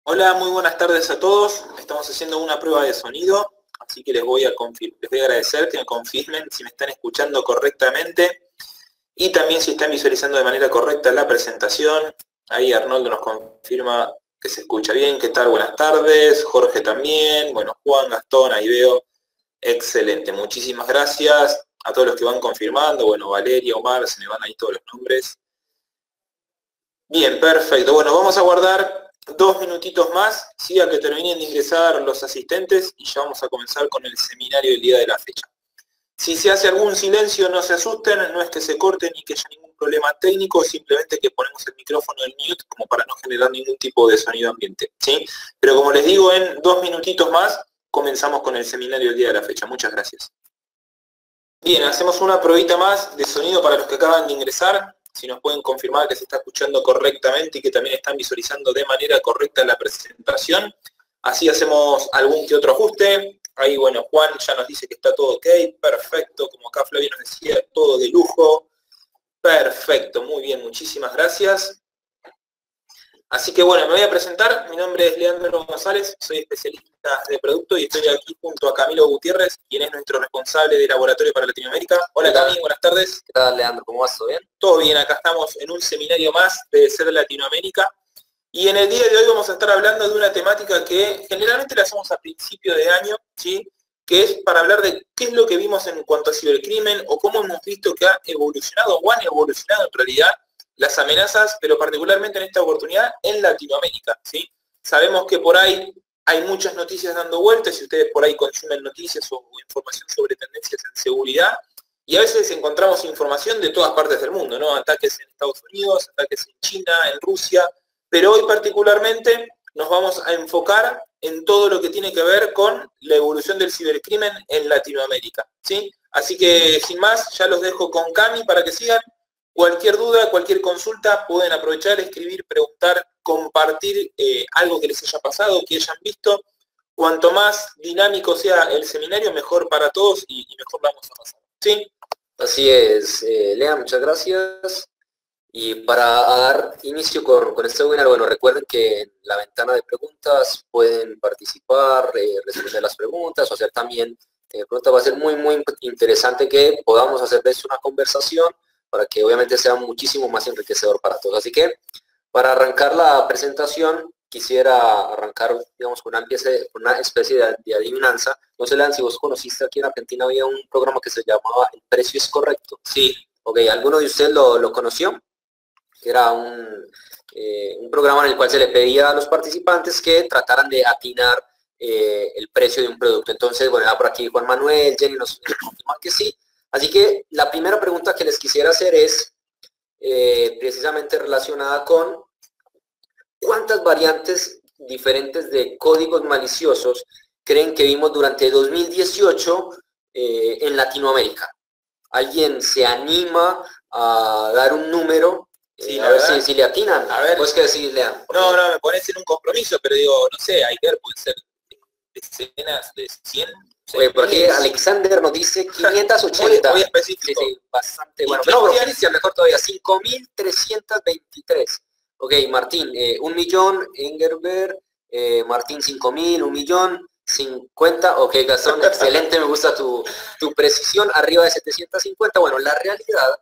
Hola, muy buenas tardes a todos. Estamos haciendo una prueba de sonido, así que les voy a agradecer que me confirmen si me están escuchando correctamente y también si están visualizando de manera correcta la presentación. Ahí Arnoldo nos confirma que se escucha bien. ¿Qué tal? Buenas tardes. Jorge también. Bueno, Juan, Gastón, ahí veo. Excelente. Muchísimas gracias a todos los que van confirmando. Bueno, Valeria, Omar, se me van ahí todos los nombres. Bien, perfecto. Bueno, vamos a guardar 2 minutitos más, ¿sí? A que terminen de ingresar los asistentes y ya vamos a comenzar con el seminario del día de la fecha. Si se hace algún silencio, no se asusten, no es que se corte ni que haya ningún problema técnico, simplemente que ponemos el micrófono en mute como para no generar ningún tipo de sonido ambiente, ¿sí? Pero como les digo, en 2 minutitos más comenzamos con el seminario del día de la fecha. Muchas gracias. Bien, hacemos una probita más de sonido para los que acaban de ingresar. Si nos pueden confirmar que se está escuchando correctamente y que también están visualizando de manera correcta la presentación. Así hacemos algún que otro ajuste. Ahí, bueno, Juan ya nos dice que está todo ok, perfecto. Como acá Flavio nos decía, todo de lujo. Perfecto, muy bien, muchísimas gracias. Así que bueno, me voy a presentar. Mi nombre es Leandro González, soy especialista de producto y estoy aquí junto a Camilo Gutiérrez, quien es nuestro responsable de laboratorio para Latinoamérica. Hola Cami, buenas tardes. ¿Qué tal, Leandro? ¿Cómo vas? ¿Todo bien? Todo bien, acá estamos en un seminario más de SED Latinoamérica. Y en el día de hoy vamos a estar hablando de una temática que generalmente la hacemos a principio de año, ¿sí? Que es para hablar de qué es lo que vimos en cuanto a cibercrimen o cómo hemos visto que ha evolucionado o han evolucionado en realidad las amenazas, pero particularmente en esta oportunidad en Latinoamérica, ¿sí? Sabemos que por ahí hay muchas noticias dando vueltas, si ustedes por ahí consumen noticias o información sobre tendencias en seguridad, y a veces encontramos información de todas partes del mundo, ¿no? Ataques en Estados Unidos, ataques en China, en Rusia, pero hoy particularmente nos vamos a enfocar en todo lo que tiene que ver con la evolución del cibercrimen en Latinoamérica, ¿sí? Así que sin más, ya los dejo con Cami para que sigan. Cualquier duda, cualquier consulta, pueden aprovechar, escribir, preguntar, compartir algo que les haya pasado, que hayan visto. Cuanto más dinámico sea el seminario, mejor para todos y mejor la vamos a pasar. ¿Sí? Así es, Lea, muchas gracias. Y para dar inicio con este webinar, bueno, recuerden que en la ventana de preguntas pueden participar, responder las preguntas o hacer también preguntas. Va a ser muy interesante que podamos hacer de esto una conversación para que obviamente sea muchísimo más enriquecedor para todos. Así que para arrancar la presentación quisiera arrancar, digamos, con una especie de adivinanza. No sé, Lean, si vos conociste, aquí en Argentina había un programa que se llamaba El Precio es Correcto. Sí. Ok, ¿alguno de ustedes lo conoció? Que era un programa en el cual se le pedía a los participantes que trataran de atinar el precio de un producto. Entonces, bueno, por aquí Juan Manuel, Jenny nos confirman que sí. Así que la primera pregunta que les quisiera hacer es precisamente relacionada con ¿cuántas variantes diferentes de códigos maliciosos creen que vimos durante 2018 en Latinoamérica? ¿Alguien se anima a dar un número? Sí, a ver si le atinan. A ver. ¿Pues qué decís, Lean? No, me pones en un compromiso, pero digo, no sé, hay que ver, pueden ser decenas de 100. Oye, por aquí Alexander nos dice 580. Muy específico. Sí, bastante bueno. No, pero Cristian, mejor todavía, 5.323. Ok, Martín, 1.000.000, Engelbert, Martín 5.000, 1.050.000, ok, Gastón, excelente, me gusta tu precisión, arriba de 750. Bueno, la realidad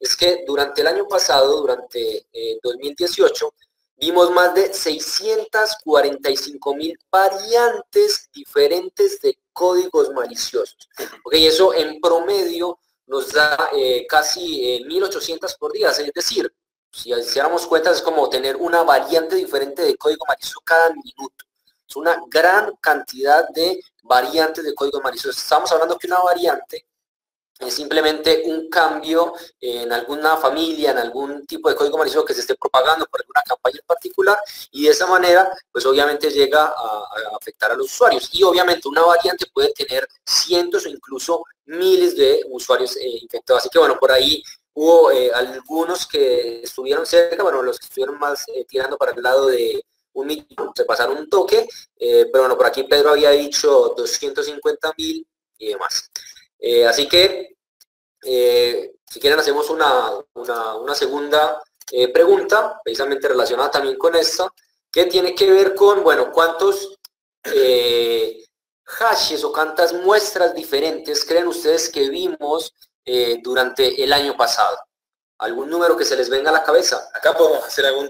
es que durante el año pasado, durante 2018, vimos más de 645.000 variantes diferentes de códigos maliciosos. Ok, eso en promedio nos da casi 1.800 por día, es decir, si hiciéramos cuentas es como tener una variante diferente de código malicioso cada minuto. Es una gran cantidad de variantes de código malicioso. Estamos hablando que una variante es simplemente un cambio en alguna familia, en algún tipo de código malicioso que se esté propagando por alguna campaña en particular, y de esa manera, pues obviamente llega a afectar a los usuarios. Y obviamente una variante puede tener cientos o incluso miles de usuarios infectados. Así que bueno, por ahí hubo algunos que estuvieron cerca, bueno, los que estuvieron más tirando para el lado de 1.000.000, se pasaron un toque, pero bueno, por aquí Pedro había dicho 250.000 y demás. Así que, si quieren, hacemos una segunda pregunta, precisamente relacionada también con esta, que tiene que ver con, bueno, cuántos hashes o cuántas muestras diferentes creen ustedes que vimos durante el año pasado. ¿Algún número que se les venga a la cabeza? Acá podemos hacer algún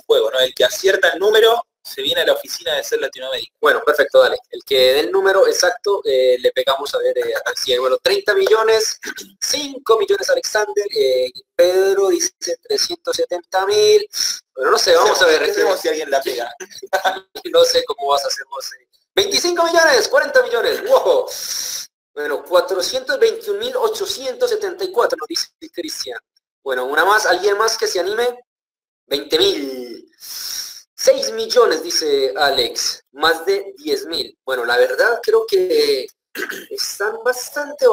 juego, ¿no? El que acierta el número se viene a la oficina de Ser Latinoamérica. Bueno, perfecto, dale. El que dé el número exacto, le pegamos a ver si bueno, 30 millones, 5 millones Alexander, Pedro dice 370.000, bueno, no sé, vamos a ver. Veremos si alguien la pega. No sé cómo vas a hacer vos. 25 millones, 40 millones, wow. Bueno, 421.874, nos dice Cristian. Bueno, una más, alguien más que se anime. 20.000. 6 millones, dice Alex. Más de 10.000. Bueno, la verdad creo que están bastante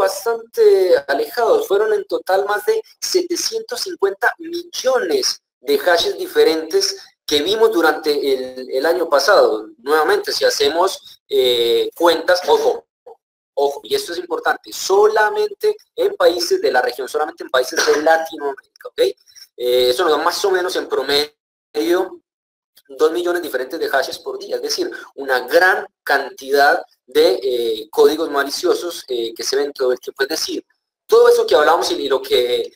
alejados. Fueron en total más de 750 millones de hashes diferentes que vimos durante el año pasado. Nuevamente, si hacemos cuentas, ojo, y esto es importante, solamente en países de la región, solamente en países de Latinoamérica, ¿ok? Eso nos da más o menos en promedio 2 millones diferentes de hashes por día, es decir, una gran cantidad de códigos maliciosos que se ven todo el tiempo. Es decir, todo eso que hablamos y lo que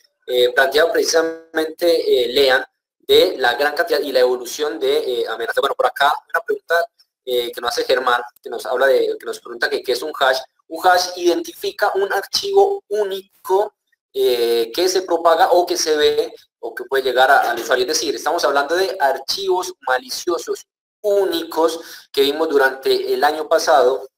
planteaba precisamente Lean, de la gran cantidad y la evolución de amenazas. Bueno, por acá una pregunta que nos hace Germán, que nos habla de, que nos pregunta que qué es un hash. Un hash identifica un archivo único que se propaga o que se ve o que puede llegar al usuario. Es decir, estamos hablando de archivos maliciosos únicos que vimos durante el año pasado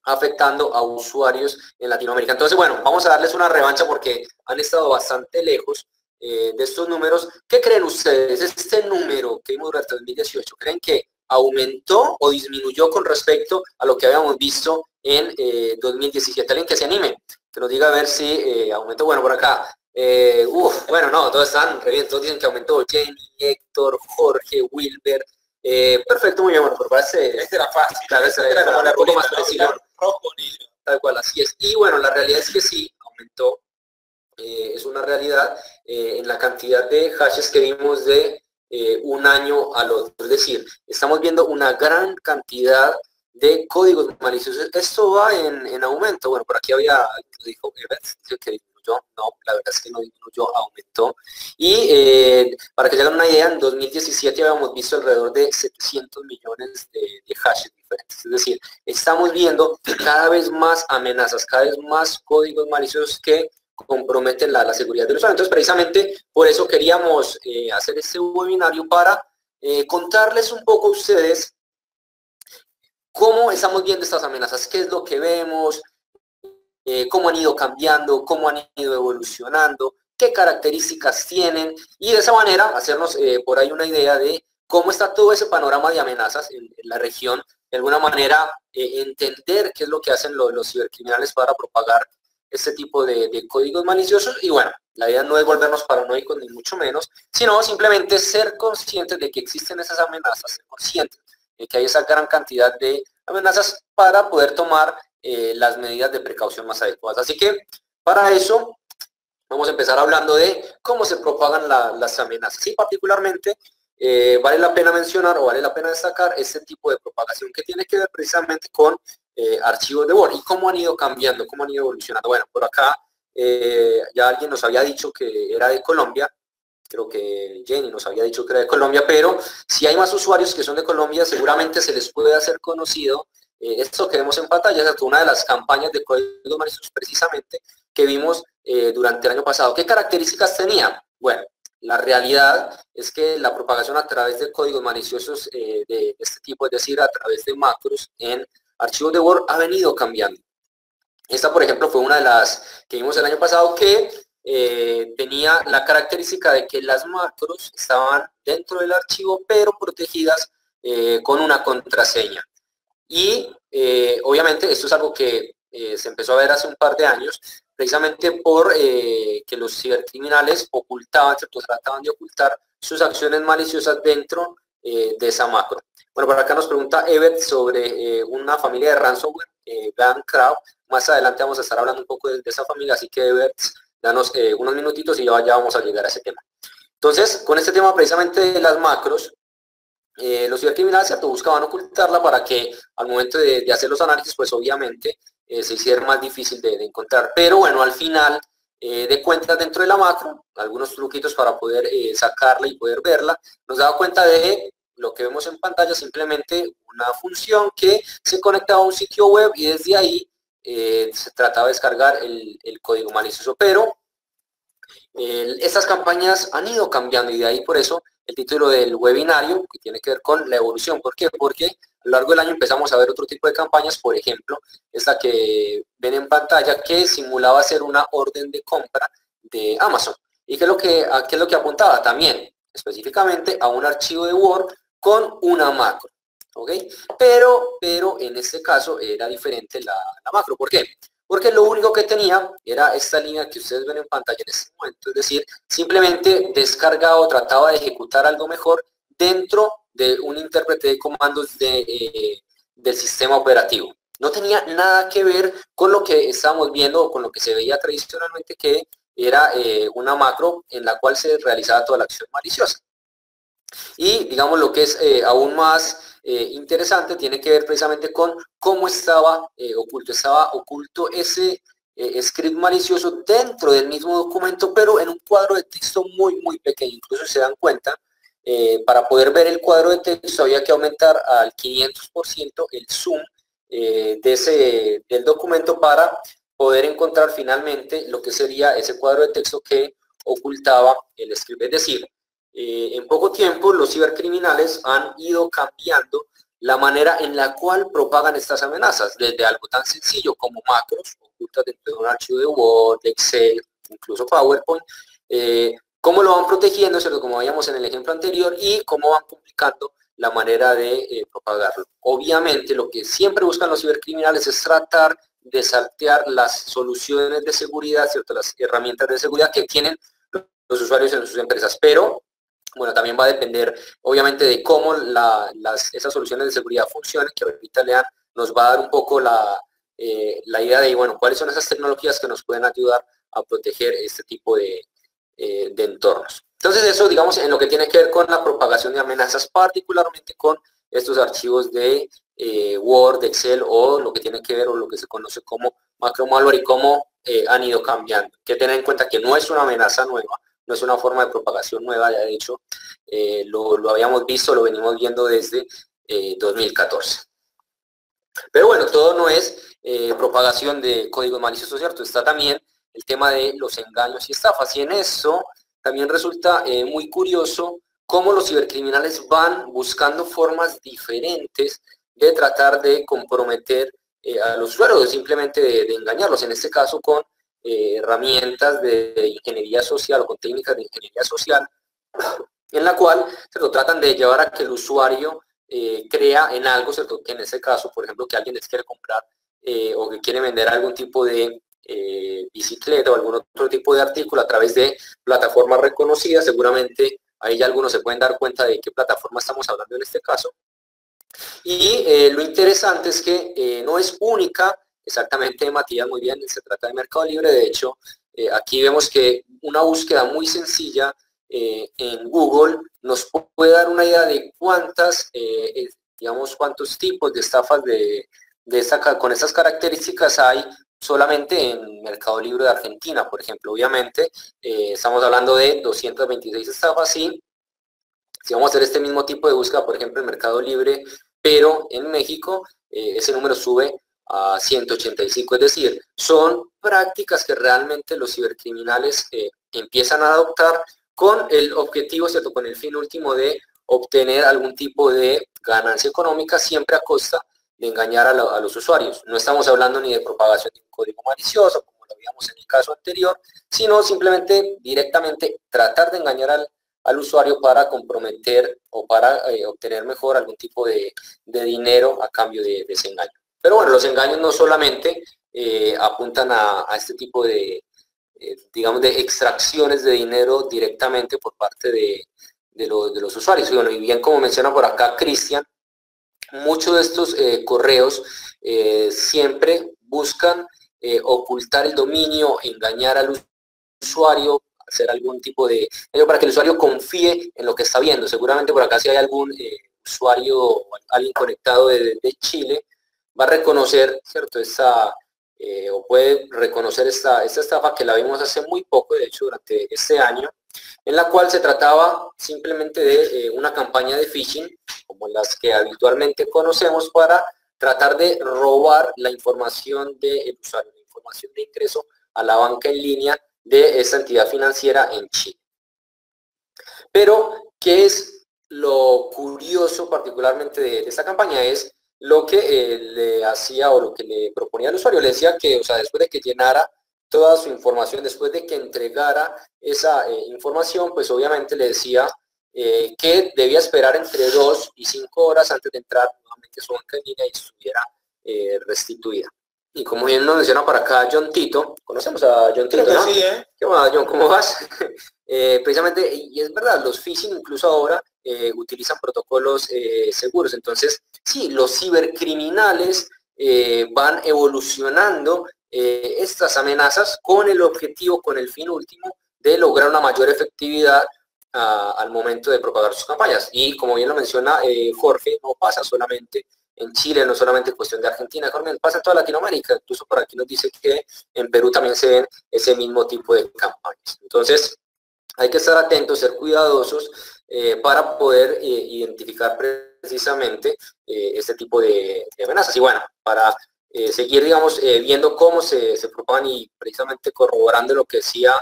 afectando a usuarios en Latinoamérica. Entonces, bueno, vamos a darles una revancha porque han estado bastante lejos de estos números. ¿Qué creen ustedes? Este número que vimos durante 2018, ¿creen que aumentó o disminuyó con respecto a lo que habíamos visto en 2017? Alguien que se anime, que nos diga a ver si aumentó. Bueno, por acá. Bueno, no, todos están re bien, todos dicen que aumentó. Jenny, Héctor, Jorge, Wilber. Perfecto, muy bien, bueno, por base. Este era fácil. Claro, era como la poco más ruleta, preciso. ¿no? Rojo, negro. Tal cual, así es. Y bueno, la realidad es que sí, aumentó. Es una realidad en la cantidad de hashes que vimos de un año al otro. Es decir, estamos viendo una gran cantidad de códigos maliciosos. Esto va en aumento. Bueno, por aquí había, dijo que disminuyó. No, la verdad es que no disminuyó, aumentó. Y para que se hagan una idea, en 2017 habíamos visto alrededor de 700 millones de hashes diferentes. Es decir, estamos viendo cada vez más amenazas, cada vez más códigos maliciosos que comprometen la seguridad del usuario. Entonces, precisamente por eso queríamos hacer este webinario para contarles un poco a ustedes cómo estamos viendo estas amenazas, qué es lo que vemos, cómo han ido cambiando, cómo han ido evolucionando, qué características tienen, y de esa manera hacernos por ahí una idea de cómo está todo ese panorama de amenazas en la región, de alguna manera entender qué es lo que hacen los cibercriminales para propagar este tipo de códigos maliciosos. Y bueno, la idea no es volvernos paranoicos ni mucho menos, sino simplemente ser conscientes de que existen esas amenazas, ser conscientes de que hay esa gran cantidad de amenazas para poder tomar las medidas de precaución más adecuadas. Así que para eso vamos a empezar hablando de cómo se propagan las amenazas. Y particularmente vale la pena mencionar o vale la pena destacar este tipo de propagación que tiene que ver precisamente con archivos de Word y cómo han ido cambiando, cómo han ido evolucionando. Bueno, por acá ya alguien nos había dicho que era de Colombia, creo que Jenny nos había dicho que era de Colombia, pero si hay más usuarios que son de Colombia, seguramente se les puede hacer conocido esto que vemos en pantalla, es una de las campañas de códigos maliciosos precisamente que vimos durante el año pasado. ¿Qué características tenía? Bueno, la realidad es que la propagación a través de códigos maliciosos de este tipo, es decir, a través de macros en archivos de Word, ha venido cambiando. Esta, por ejemplo, fue una de las que vimos el año pasado que tenía la característica de que las macros estaban dentro del archivo, pero protegidas con una contraseña. Y obviamente esto es algo que se empezó a ver hace un par de años, precisamente por que los cibercriminales ocultaban, se trataban de ocultar sus acciones maliciosas dentro de esa macro. Bueno, por acá nos pregunta Evet sobre una familia de ransomware, GunCrowd. Más adelante vamos a estar hablando un poco de esa familia, así que Evet, danos unos minutitos y ya vamos a llegar a ese tema. Entonces, con este tema precisamente de las macros, los cibercriminales, ¿cierto?, buscaban ocultarla para que al momento de hacer los análisis, pues obviamente se hiciera más difícil de encontrar. Pero bueno, al final de cuentas, dentro de la macro, algunos truquitos para poder sacarla y poder verla, nos daba cuenta de lo que vemos en pantalla, simplemente una función que se conectaba a un sitio web y desde ahí se trataba de descargar el código malicioso. Pero estas campañas han ido cambiando y de ahí por eso el título del webinario, que tiene que ver con la evolución. ¿Por qué? Porque a lo largo del año empezamos a ver otro tipo de campañas, por ejemplo, esta que ven en pantalla, que simulaba ser una orden de compra de Amazon. ¿Y qué es lo que apuntaba? También, específicamente, a un archivo de Word con una macro. ¿Ok? Pero en este caso era diferente la macro. ¿Por qué? Porque lo único que tenía era esta línea que ustedes ven en pantalla en este momento, es decir, simplemente descargaba o trataba de ejecutar algo mejor dentro de un intérprete de comandos del sistema operativo. No tenía nada que ver con lo que estábamos viendo o con lo que se veía tradicionalmente, que era una macro en la cual se realizaba toda la acción maliciosa. Y digamos lo que es aún más interesante tiene que ver precisamente con cómo estaba oculto ese script malicioso dentro del mismo documento, pero en un cuadro de texto muy pequeño. Incluso se dan cuenta, para poder ver el cuadro de texto había que aumentar al 500% el zoom del documento para poder encontrar finalmente lo que sería ese cuadro de texto que ocultaba el script. Es decir, en poco tiempo los cibercriminales han ido cambiando la manera en la cual propagan estas amenazas, desde algo tan sencillo como macros ocultas dentro de un archivo de Word, Excel, incluso PowerPoint, cómo lo van protegiendo, ¿cierto?, como veíamos en el ejemplo anterior, y cómo van complicando la manera de propagarlo. Obviamente lo que siempre buscan los cibercriminales es tratar de saltear las soluciones de seguridad, ¿cierto?, las herramientas de seguridad que tienen los usuarios en sus empresas, pero bueno, también va a depender obviamente de cómo esas soluciones de seguridad funcionen, que ahorita Lean nos va a dar un poco la idea de, bueno, cuáles son esas tecnologías que nos pueden ayudar a proteger este tipo de entornos. Entonces eso, digamos, en lo que tiene que ver con la propagación de amenazas, particularmente con estos archivos de Word, Excel, o lo que tiene que ver o lo que se conoce como macro malware, y cómo han ido cambiando. Hay que tener en cuenta que no es una amenaza nueva, no es una forma de propagación nueva, ya de hecho lo habíamos visto, lo venimos viendo desde 2014. Pero bueno, todo no es propagación de códigos maliciosos, ¿cierto? Está también el tema de los engaños y estafas, y en eso también resulta muy curioso cómo los cibercriminales van buscando formas diferentes de tratar de comprometer a los usuarios, simplemente de engañarlos, en este caso con herramientas de ingeniería social o con técnicas de ingeniería social, en la cual se tratan de llevar a que el usuario crea en algo, ¿cierto?, que en este caso, por ejemplo, que alguien les quiere comprar o que quiere vender algún tipo de bicicleta o algún otro tipo de artículo a través de plataformas reconocidas. Seguramente ahí ya algunos se pueden dar cuenta de qué plataforma estamos hablando en este caso. Y lo interesante es que no es única, exactamente, Matías, muy bien, se trata de Mercado Libre. De hecho, aquí vemos que una búsqueda muy sencilla en Google nos puede dar una idea de cuántos tipos de estafas con estas características hay solamente en Mercado Libre de Argentina, por ejemplo. Obviamente, estamos hablando de 226 estafas, y si vamos a hacer este mismo tipo de búsqueda, por ejemplo, en Mercado Libre, pero en México, ese número sube a 185, es decir, son prácticas que realmente los cibercriminales empiezan a adoptar con el objetivo, ¿cierto?, con el fin último de obtener algún tipo de ganancia económica, siempre a costa de engañar a los usuarios. No estamos hablando ni de propagación de un código malicioso, como lo veíamos en el caso anterior, sino simplemente directamente tratar de engañar al usuario para comprometer o para obtener mejor algún tipo de dinero a cambio de ese engaño. Pero bueno, los engaños no solamente apuntan a este tipo de, digamos, de extracciones de dinero directamente por parte de los usuarios. Y bueno, y bien como menciona por acá Cristian, muchos de estos correos siempre buscan ocultar el dominio, engañar al usuario, hacer algún tipo de para que el usuario confíe en lo que está viendo. Seguramente por acá si hay algún usuario o alguien conectado de Chile va a reconocer, ¿cierto? O puede reconocer esta estafa que la vimos hace muy poco, de hecho durante este año, en la cual se trataba simplemente de una campaña de phishing, como las que habitualmente conocemos, para tratar de robar la información del usuario, la información de ingreso a la banca en línea de esta entidad financiera en Chile. Pero, ¿qué es lo curioso particularmente de esta campaña? Es lo que le hacía o lo que le proponía al usuario. Le decía que, o sea, después de que llenara toda su información, después de que entregara esa información, pues obviamente le decía que debía esperar entre 2 y 5 horas antes de entrar nuevamente a su banca en línea y estuviera restituida. Y como bien nos menciona para acá John Tito, conocemos a John Tito, ¿no? Sí, ¿Qué más, John? ¿Cómo vas? Precisamente, y es verdad, los phishing incluso ahora utilizan protocolos seguros. Entonces, sí, los cibercriminales van evolucionando estas amenazas con el objetivo, con el fin último de lograr una mayor efectividad al momento de propagar sus campañas. Y como bien lo menciona Jorge, no pasa solamente en Chile, no solamente cuestión de Argentina, pasa en toda Latinoamérica. Incluso por aquí nos dice que en Perú también se ven ese mismo tipo de campañas. Entonces, hay que estar atentos, ser cuidadosos para poder identificar precisamente este tipo de amenazas. Y bueno, para seguir, digamos, viendo cómo se propagan y precisamente corroborando lo que decía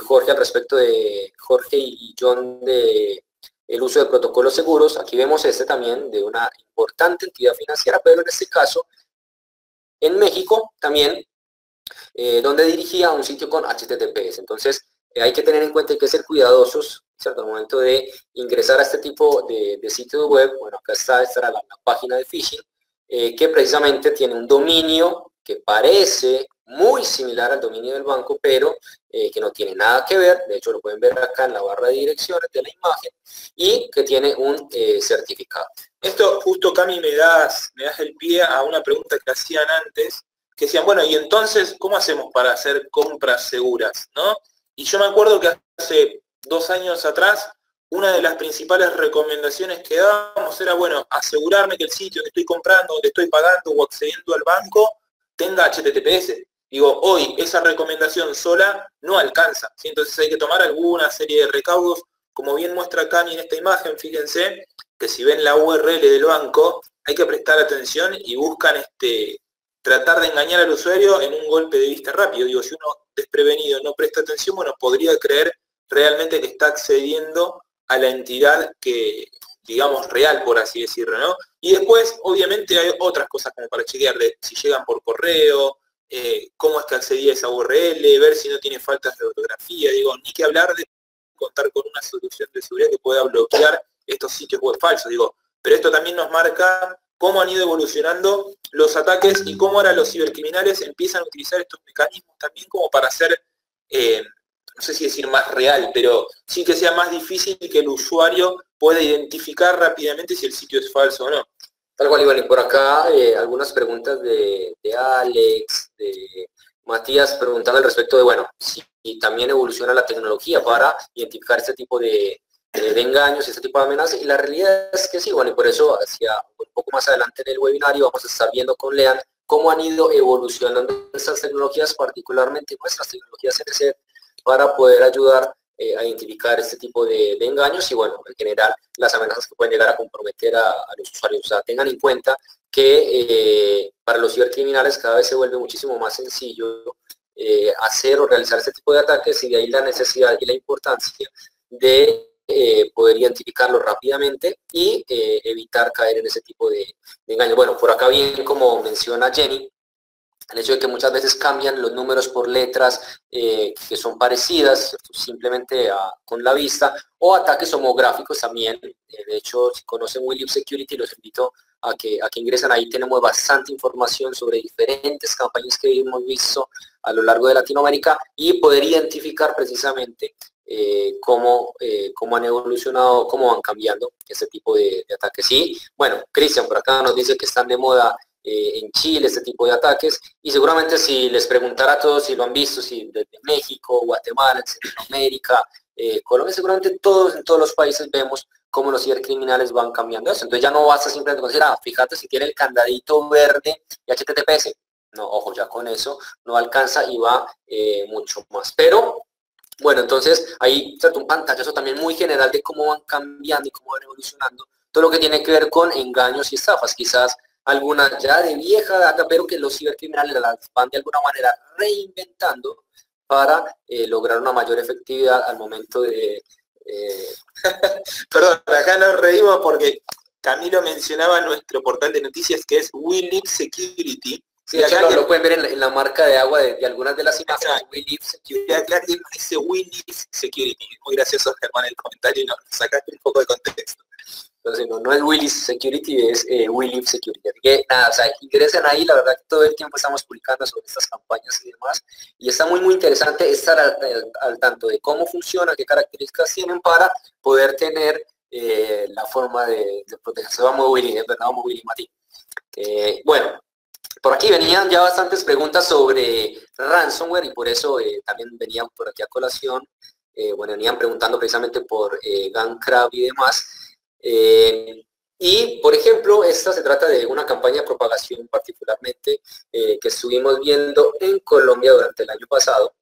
Jorge al respecto de Jorge y John de el uso de protocolos seguros. Aquí vemos también de una importante entidad financiera, pero en este caso en México también, donde dirigía un sitio con HTTPS. Entonces hay que tener en cuenta, hay que ser cuidadosos, ¿cierto? Al momento de ingresar a este tipo de sitios web. Bueno, acá estará la página de phishing, que precisamente tiene un dominio que parece muy similar al dominio del banco, pero que no tiene nada que ver. De hecho, lo pueden ver acá en la barra de direcciones de la imagen, y que tiene un certificado. Esto justo, Cami, me das el pie a una pregunta que hacían antes, que decían, bueno, y entonces, ¿cómo hacemos para hacer compras seguras, no? Y yo me acuerdo que hace 2 años atrás, una de las principales recomendaciones que dábamos era, bueno, asegurarme que el sitio que estoy comprando, donde estoy pagando o accediendo al banco, tenga HTTPS. Digo, hoy esa recomendación sola no alcanza, ¿sí? Entonces hay que tomar alguna serie de recaudos, como bien muestra Cami en esta imagen. Fíjense que si ven la URL del banco, hay que prestar atención y buscan tratar de engañar al usuario en un golpe de vista rápido. Digo, si uno desprevenido no presta atención, bueno, podría creer realmente que está accediendo a la entidad que, digamos, real, por así decirlo, ¿no? Y después, obviamente, hay otras cosas como para chequearle si llegan por correo, cómo es que accedía a esa URL, ver si no tiene faltas de ortografía. Digo, ni que hablar de contar con una solución de seguridad que pueda bloquear estos sitios web falsos. Digo, pero esto también nos marca cómo han ido evolucionando los ataques y cómo ahora los cibercriminales empiezan a utilizar estos mecanismos también como para hacer, no sé si decir más real, pero sí que sea más difícil que el usuario pueda identificar rápidamente si el sitio es falso o no. Tal cual, Iván. Y por acá algunas preguntas de Alex, de Matías, preguntando al respecto de, bueno, si también evoluciona la tecnología para identificar este tipo de engaños, este tipo de amenazas. Y la realidad es que sí, bueno, y por eso hacia un poco más adelante en el webinario vamos a estar viendo con Lean cómo han ido evolucionando estas tecnologías, particularmente nuestras tecnologías NSET, para poder ayudar a identificar este tipo de engaños y, bueno, en general las amenazas que pueden llegar a comprometer a los usuarios. O sea, tengan en cuenta que para los cibercriminales cada vez se vuelve muchísimo más sencillo hacer o realizar este tipo de ataques, y de ahí la necesidad y la importancia de poder identificarlo rápidamente y evitar caer en ese tipo de engaños. Bueno, por acá bien, como menciona Jenny, el hecho de que muchas veces cambian los números por letras que son parecidas simplemente con la vista, o ataques homográficos también. De hecho, si conocen William Security, los invito a que ingresen. Ahí tenemos bastante información sobre diferentes campañas que hemos visto a lo largo de Latinoamérica y poder identificar precisamente cómo han evolucionado, cómo van cambiando este tipo de ataques. Y bueno, Cristian por acá nos dice que están de moda en Chile este tipo de ataques, y seguramente si les preguntara a todos si lo han visto, si desde México, Guatemala, Centroamérica, Colombia, seguramente todos en todos los países vemos cómo los cibercriminales van cambiando eso. Entonces ya no basta simplemente con decir, fíjate si tiene el candadito verde y HTTPS. No, ojo, ya con eso no alcanza y va mucho más. Pero, bueno, entonces hay un pantallazo también muy general de cómo van cambiando y cómo van evolucionando todo lo que tiene que ver con engaños y estafas. Quizás algunas ya de vieja data, pero que los cibercriminales las van de alguna manera reinventando para lograr una mayor efectividad al momento de... Perdón, acá nos reímos porque Camilo mencionaba nuestro portal de noticias que es We Live Security. Sí, acá lo pueden ver en la marca de agua de algunas de las imágenes. We Live Security. Acá alguien dice We Live Security. Muy gracioso, Germán, el comentario y nos sacaste un poco de contexto. Entonces no es We Live Security, es We Live Security. Así que nada, o sea, ingresen ahí, la verdad que todo el tiempo estamos publicando sobre estas campañas y demás. Y está muy interesante estar al tanto de cómo funciona, qué características tienen para poder tener la forma de protegerse. Vamos Willy, ¿verdad? Vamos Willy Mati. Bueno, por aquí venían ya bastantes preguntas sobre ransomware y por eso también venían por aquí a colación. Bueno, venían preguntando precisamente por GunCrab y demás. Y, por ejemplo, esta se trata de una campaña de propagación particularmente que estuvimos viendo en Colombia durante el año pasado,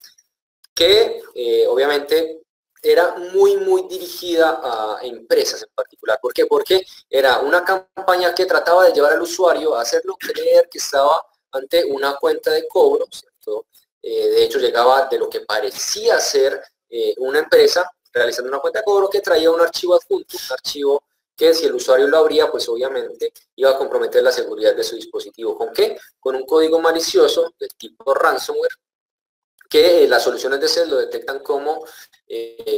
que obviamente era muy dirigida a empresas en particular. ¿Por qué? Porque era una campaña que trataba de llevar al usuario a hacerlo creer que estaba ante una cuenta de cobro, ¿cierto? De hecho, llegaba de lo que parecía ser una empresa realizando una cuenta de cobro que traía un archivo adjunto, un archivo que si el usuario lo abría, pues obviamente iba a comprometer la seguridad de su dispositivo. ¿Con qué? Con un código malicioso del tipo ransomware, que las soluciones de SED lo detectan como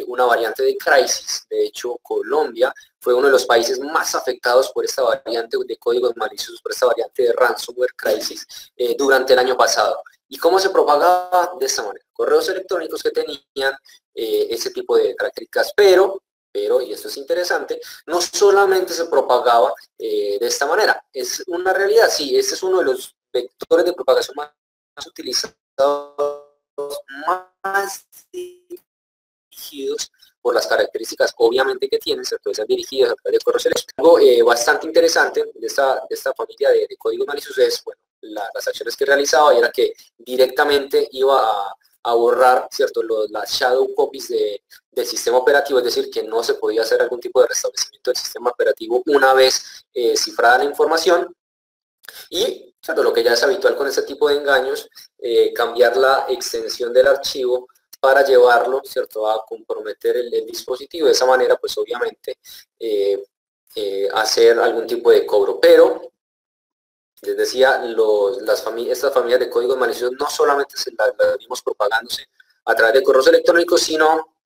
una variante de Crysis. De hecho, Colombia fue uno de los países más afectados por esta variante de códigos maliciosos, por esta variante de ransomware Crysis durante el año pasado. ¿Y cómo se propagaba? De esta manera. Correos electrónicos que tenían ese tipo de características, pero, y esto es interesante, no solamente se propagaba de esta manera. Es una realidad, sí, este es uno de los vectores de propagación más utilizados, más dirigidos por las características obviamente que tienen, ¿cierto? Esas dirigidas a través de correos electrónicos. Algo bastante interesante de esta familia de códigos maliciosos es, bueno, las acciones que realizaba y era que directamente iba a borrar, ¿cierto?, las shadow copies del sistema operativo, es decir, que no se podía hacer algún tipo de restablecimiento del sistema operativo una vez cifrada la información. Y, ¿cierto?, lo que ya es habitual con este tipo de engaños, cambiar la extensión del archivo para llevarlo, ¿cierto?, a comprometer el dispositivo. De esa manera, pues obviamente, hacer algún tipo de cobro. Pero, les decía, estas familias de códigos maliciosos no solamente las vimos propagándose a través de correos electrónicos, sino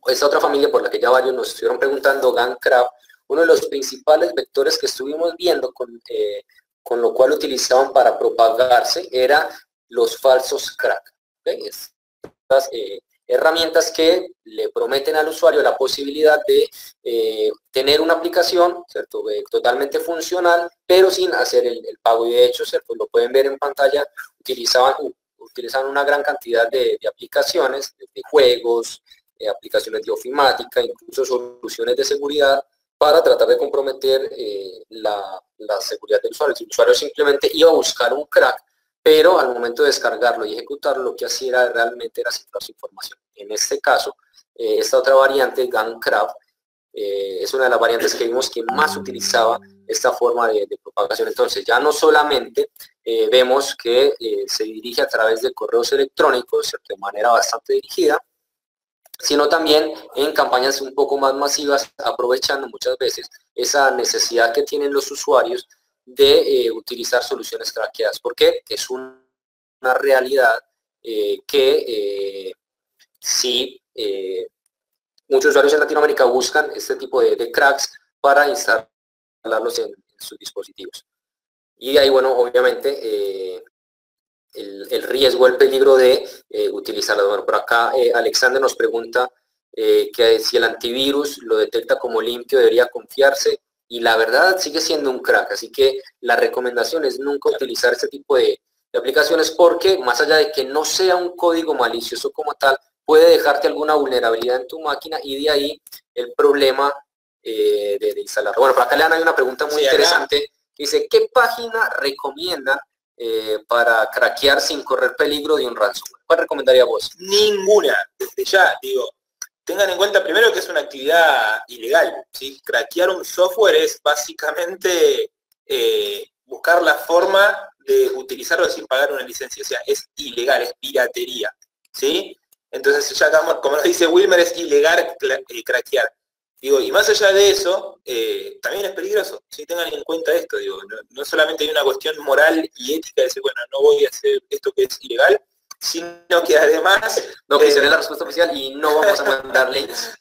esta otra familia por la que ya varios nos estuvieron preguntando, GunCrab, uno de los principales vectores que estuvimos viendo con lo cual utilizaban para propagarse era los falsos crack. ¿Okay? Estas herramientas que le prometen al usuario la posibilidad de tener una aplicación, ¿cierto?, totalmente funcional, pero sin hacer el pago. Y de hecho, ¿cierto?, lo pueden ver en pantalla, utilizaban una gran cantidad de aplicaciones, de juegos, aplicaciones de ofimática, incluso soluciones de seguridad, para tratar de comprometer la seguridad del usuario. El usuario simplemente iba a buscar un crack, pero al momento de descargarlo y ejecutarlo, lo que hacía realmente era cifrar su información. En este caso, esta otra variante, GunCrab, es una de las variantes que vimos que más utilizaba esta forma de propagación. Entonces, ya no solamente vemos que se dirige a través de correos electrónicos, ¿cierto?, de manera bastante dirigida, sino también en campañas un poco más masivas, aprovechando muchas veces esa necesidad que tienen los usuarios de utilizar soluciones craqueadas, porque es una realidad que sí, muchos usuarios en Latinoamérica buscan este tipo de cracks para instalarlos en sus dispositivos. Y ahí, bueno, obviamente, el riesgo, el peligro de utilizarlo. Bueno, por acá Alexander nos pregunta que si el antivirus lo detecta como limpio, debería confiarse, y la verdad sigue siendo un crack, así que la recomendación es nunca utilizar este tipo de aplicaciones, porque más allá de que no sea un código malicioso como tal, puede dejarte alguna vulnerabilidad en tu máquina y de ahí el problema de instalarlo. Bueno, por acá Leana hay una pregunta muy interesante. Dice, ¿qué página recomiendan para craquear sin correr peligro de un ransomware? ¿Cuál recomendaría vos? Ninguna, desde ya, digo. Tengan en cuenta primero que es una actividad ilegal, ¿sí? Craquear un software es básicamente buscar la forma de utilizarlo sin pagar una licencia, o sea, es ilegal, es piratería, ¿sí? Entonces ya como nos dice Wilmer, es ilegal craquear. Digo, y más allá de eso, también es peligroso, ¿sí? Tengan en cuenta esto, digo, no solamente hay una cuestión moral y ética de decir, bueno, no voy a hacer esto que es ilegal, sino que además... No, que será la respuesta oficial y no vamos a mandar leyes.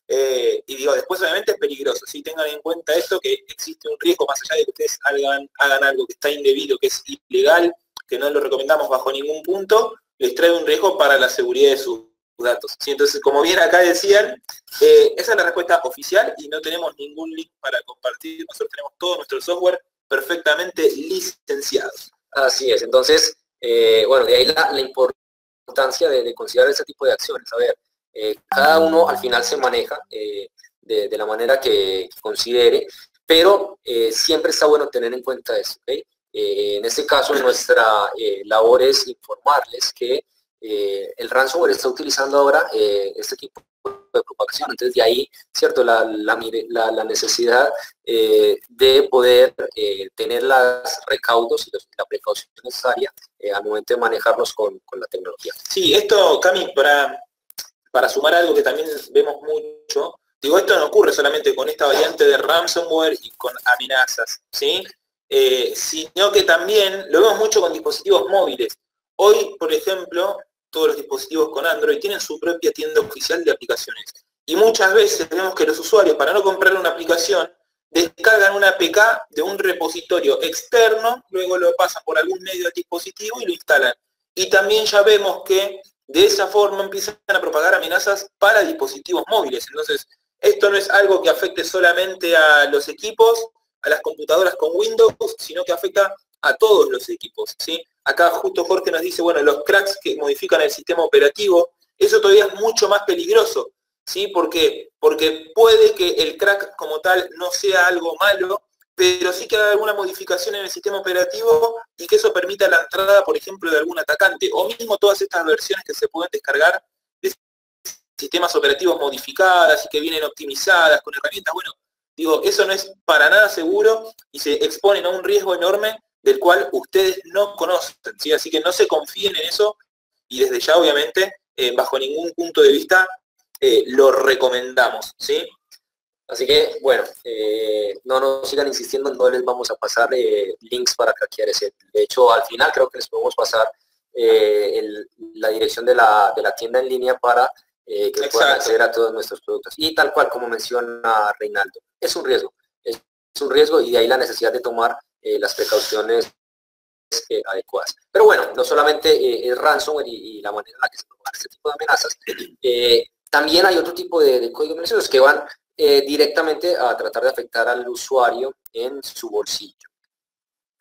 Y digo, después obviamente es peligroso, ¿sí? Tengan en cuenta esto, que existe un riesgo, más allá de que ustedes hagan algo que está indebido, que es ilegal, que no lo recomendamos bajo ningún punto, les trae un riesgo para la seguridad de sus datos, ¿sí? Entonces, como bien acá decían, esa es la respuesta oficial y no tenemos ningún link para compartir. Nosotros tenemos todo nuestro software perfectamente licenciado. Así es, entonces, bueno, de ahí la importancia de considerar ese tipo de acciones. A ver, cada uno al final se maneja de la manera que considere, pero siempre está bueno tener en cuenta eso, ¿okay? En este caso, nuestra labor es informarles que el ransomware está utilizando ahora este tipo de propagación. Entonces, de ahí, ¿cierto? La necesidad de poder tener los recaudos y la precaución necesaria al momento de manejarlos con la tecnología. Sí, esto, Cami, para sumar algo que también vemos mucho, digo, esto no ocurre solamente con esta variante de ransomware y con amenazas, ¿sí? Sino que también lo vemos mucho con dispositivos móviles. Hoy, por ejemplo, todos los dispositivos con Android tienen su propia tienda oficial de aplicaciones. Y muchas veces vemos que los usuarios, para no comprar una aplicación, descargan una APK de un repositorio externo, luego lo pasan por algún medio del dispositivo y lo instalan. Y también ya vemos que de esa forma empiezan a propagar amenazas para dispositivos móviles. Entonces, esto no es algo que afecte solamente a los equipos, a las computadoras con Windows, sino que afecta a todos los equipos, ¿sí? Acá justo Jorge nos dice, bueno, los cracks que modifican el sistema operativo, eso todavía es mucho más peligroso, ¿sí? ¿Por qué? Porque puede que el crack como tal no sea algo malo, pero sí que haga alguna modificación en el sistema operativo y que eso permita la entrada, por ejemplo, de algún atacante, o mismo todas estas versiones que se pueden descargar de sistemas operativos modificadas y que vienen optimizadas con herramientas. Bueno, digo, eso no es para nada seguro y se exponen a un riesgo enorme del cual ustedes no conocen, ¿sí? Así que no se confíen en eso y desde ya, obviamente, bajo ningún punto de vista lo recomendamos, ¿sí? Así que, bueno, no nos sigan insistiendo, no les vamos a pasar links para craquear ese. De hecho, al final creo que les podemos pasar la dirección de la tienda en línea para que puedan acceder a todos nuestros productos. Y tal cual, como menciona Reinaldo, es un riesgo y de ahí la necesidad de tomar las precauciones adecuadas. Pero bueno, no solamente el ransomware y la manera en la que se propagan este tipo de amenazas, también hay otro tipo de códigos maliciosos que van directamente a tratar de afectar al usuario en su bolsillo.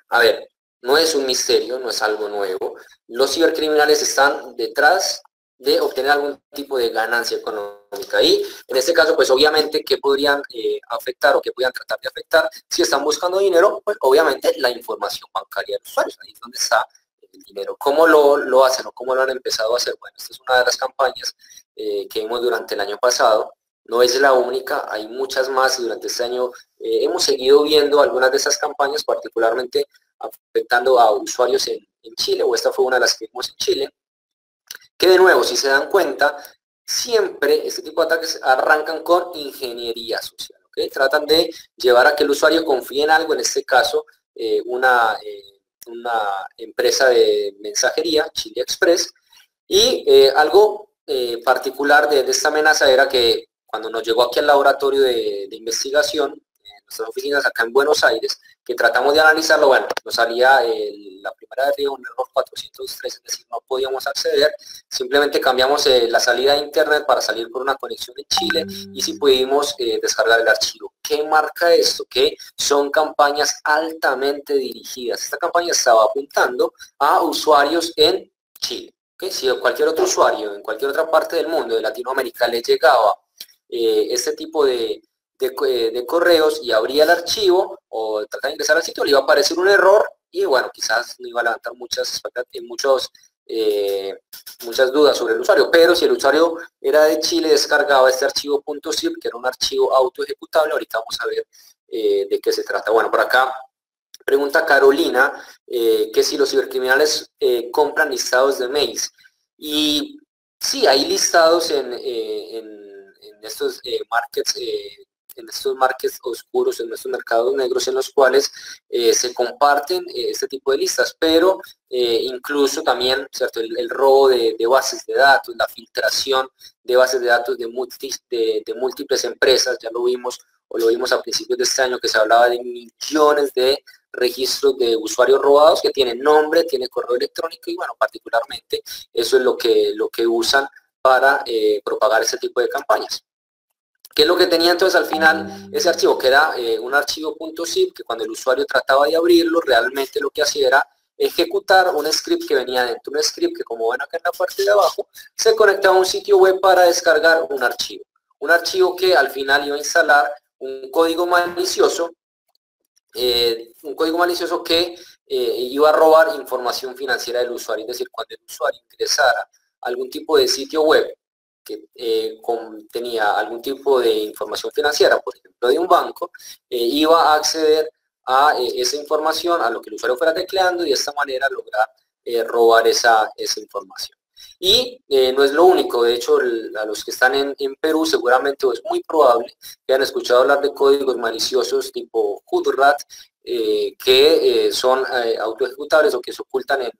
A ver, no es un misterio, no es algo nuevo. Los cibercriminales están detrás de obtener algún tipo de ganancia económica. Y en este caso, pues obviamente, ¿qué podrían afectar o qué podrían tratar de afectar? Si están buscando dinero, pues obviamente la información bancaria de los usuarios, ahí es donde está el dinero. ¿Cómo lo hacen o cómo lo han empezado a hacer? Bueno, esta es una de las campañas que vimos durante el año pasado. No es la única, hay muchas más y durante este año hemos seguido viendo algunas de esas campañas, particularmente afectando a usuarios en Chile, o esta fue una de las que vimos en Chile, que de nuevo, si se dan cuenta, siempre este tipo de ataques arrancan con ingeniería social, ¿okay? Tratan de llevar a que el usuario confíe en algo, en este caso una empresa de mensajería, Chile Express, y algo particular de esta amenaza era que cuando nos llegó aquí al laboratorio de investigación, en nuestras oficinas acá en Buenos Aires, que tratamos de analizarlo, bueno, nos salía la primera vez un error 403, es decir, no podíamos acceder, simplemente cambiamos la salida de internet para salir por una conexión en Chile y sí pudimos descargar el archivo. ¿Qué marca esto? Que son campañas altamente dirigidas. Esta campaña estaba apuntando a usuarios en Chile. ¿Okay? Si cualquier otro usuario en cualquier otra parte del mundo, de Latinoamérica, le llegaba este tipo de de correos y abría el archivo o trataba de ingresar al sitio, le iba a aparecer un error y bueno, quizás no iba a levantar muchas dudas sobre el usuario, pero si el usuario era de Chile, descargaba este archivo .zip, que era un archivo auto ejecutable. Ahorita vamos a ver de qué se trata. Bueno, por acá pregunta Carolina que si los cibercriminales compran listados de mails. Y sí, hay listados en estos en estos markets oscuros, en estos mercados negros en los cuales se comparten este tipo de listas, pero incluso también, ¿cierto?, el robo de bases de datos, la filtración de bases de datos de múltiples empresas, ya lo vimos a principios de este año, que se hablaba de millones de registros de usuarios robados que tienen nombre, tienen correo electrónico y bueno, particularmente eso es lo que usan para propagar ese tipo de campañas. ¿Qué es lo que tenía entonces al final ese archivo? Que era un archivo .zip, que cuando el usuario trataba de abrirlo, realmente lo que hacía era ejecutar un script que venía dentro, un script que, como ven acá en la parte de abajo, se conectaba a un sitio web para descargar un archivo que al final iba a instalar un código malicioso que iba a robar información financiera del usuario. Es decir, cuando el usuario ingresara a algún tipo de sitio web que tenía algún tipo de información financiera, por ejemplo de un banco, iba a acceder a esa información, a lo que el usuario fuera tecleando, y de esta manera lograr robar esa información. Y no es lo único. De hecho, a los que están en Perú seguramente, o es muy probable, que han escuchado hablar de códigos maliciosos tipo HUDRAT, que son autoejecutables o que se ocultan en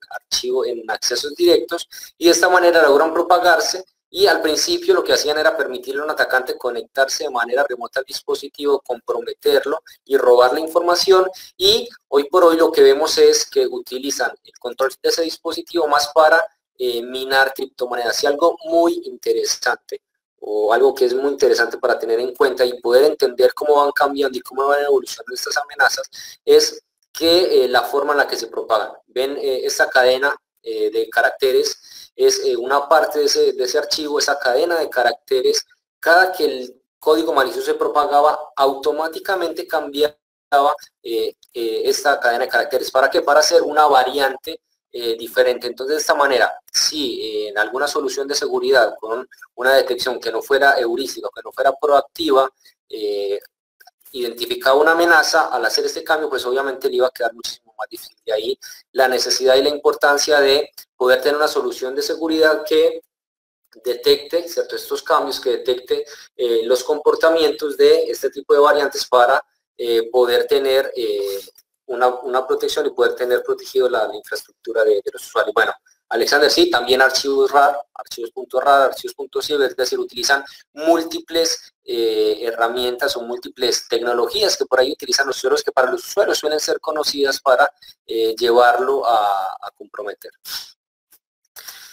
accesos directos, y de esta manera logran propagarse. Y al principio lo que hacían era permitirle a un atacante conectarse de manera remota al dispositivo, comprometerlo y robar la información. Y hoy por hoy lo que vemos es que utilizan el control de ese dispositivo más para minar criptomonedas. Y algo muy interesante, o algo que es muy interesante para tener en cuenta y poder entender cómo van cambiando y cómo van evolucionando estas amenazas, es que la forma en la que se propagan. Ven esta cadena de caracteres, es una parte de ese archivo, esa cadena de caracteres. Cada que el código malicioso se propagaba, automáticamente cambiaba esta cadena de caracteres. ¿Para qué? Para hacer una variante diferente. Entonces, de esta manera, si en alguna solución de seguridad con una detección que no fuera heurística, que no fuera proactiva, identificaba una amenaza, al hacer este cambio, pues obviamente le iba a quedar muchísimo más difícil. De ahí la necesidad y la importancia de poder tener una solución de seguridad que detecte, ¿cierto?, estos cambios, que detecte los comportamientos de este tipo de variantes para poder tener una protección y poder tener protegido la infraestructura de los usuarios. Bueno, Alexander, sí, también archivos RAR, archivos.rar, archivos.zip, es decir, utilizan múltiples herramientas o múltiples tecnologías que por ahí utilizan los usuarios, que para los usuarios suelen ser conocidas para llevarlo a comprometer.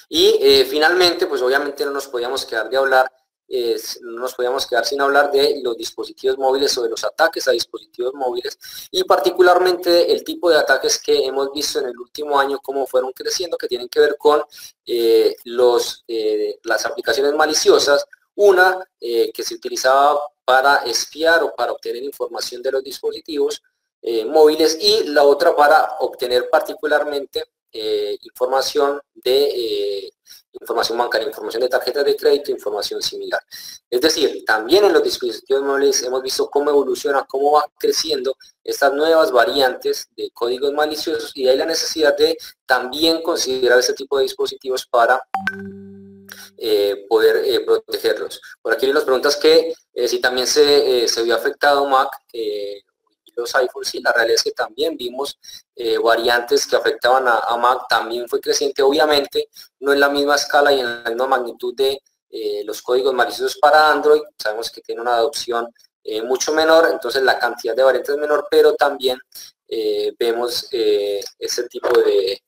Y finalmente, pues obviamente no nos podíamos quedar sin hablar de los dispositivos móviles o de los ataques a dispositivos móviles, y particularmente el tipo de ataques que hemos visto en el último año, cómo fueron creciendo, que tienen que ver con las aplicaciones maliciosas. Una que se utilizaba para espiar o para obtener información de los dispositivos móviles, y la otra para obtener particularmente información bancaria, información de tarjetas de crédito, información similar. Es decir, también en los dispositivos móviles hemos visto cómo evoluciona, cómo va creciendo estas nuevas variantes de códigos maliciosos, y hay la necesidad de también considerar este tipo de dispositivos para poder protegerlos. Por aquí nos preguntas que si también se vio afectado Mac, los iPhones. Y la realidad es que también vimos variantes que afectaban a Mac. También fue creciente, obviamente no en la misma escala y en la misma magnitud de los códigos maliciosos para Android. Sabemos que tiene una adopción mucho menor, entonces la cantidad de variantes es menor, pero también vemos ese tipo de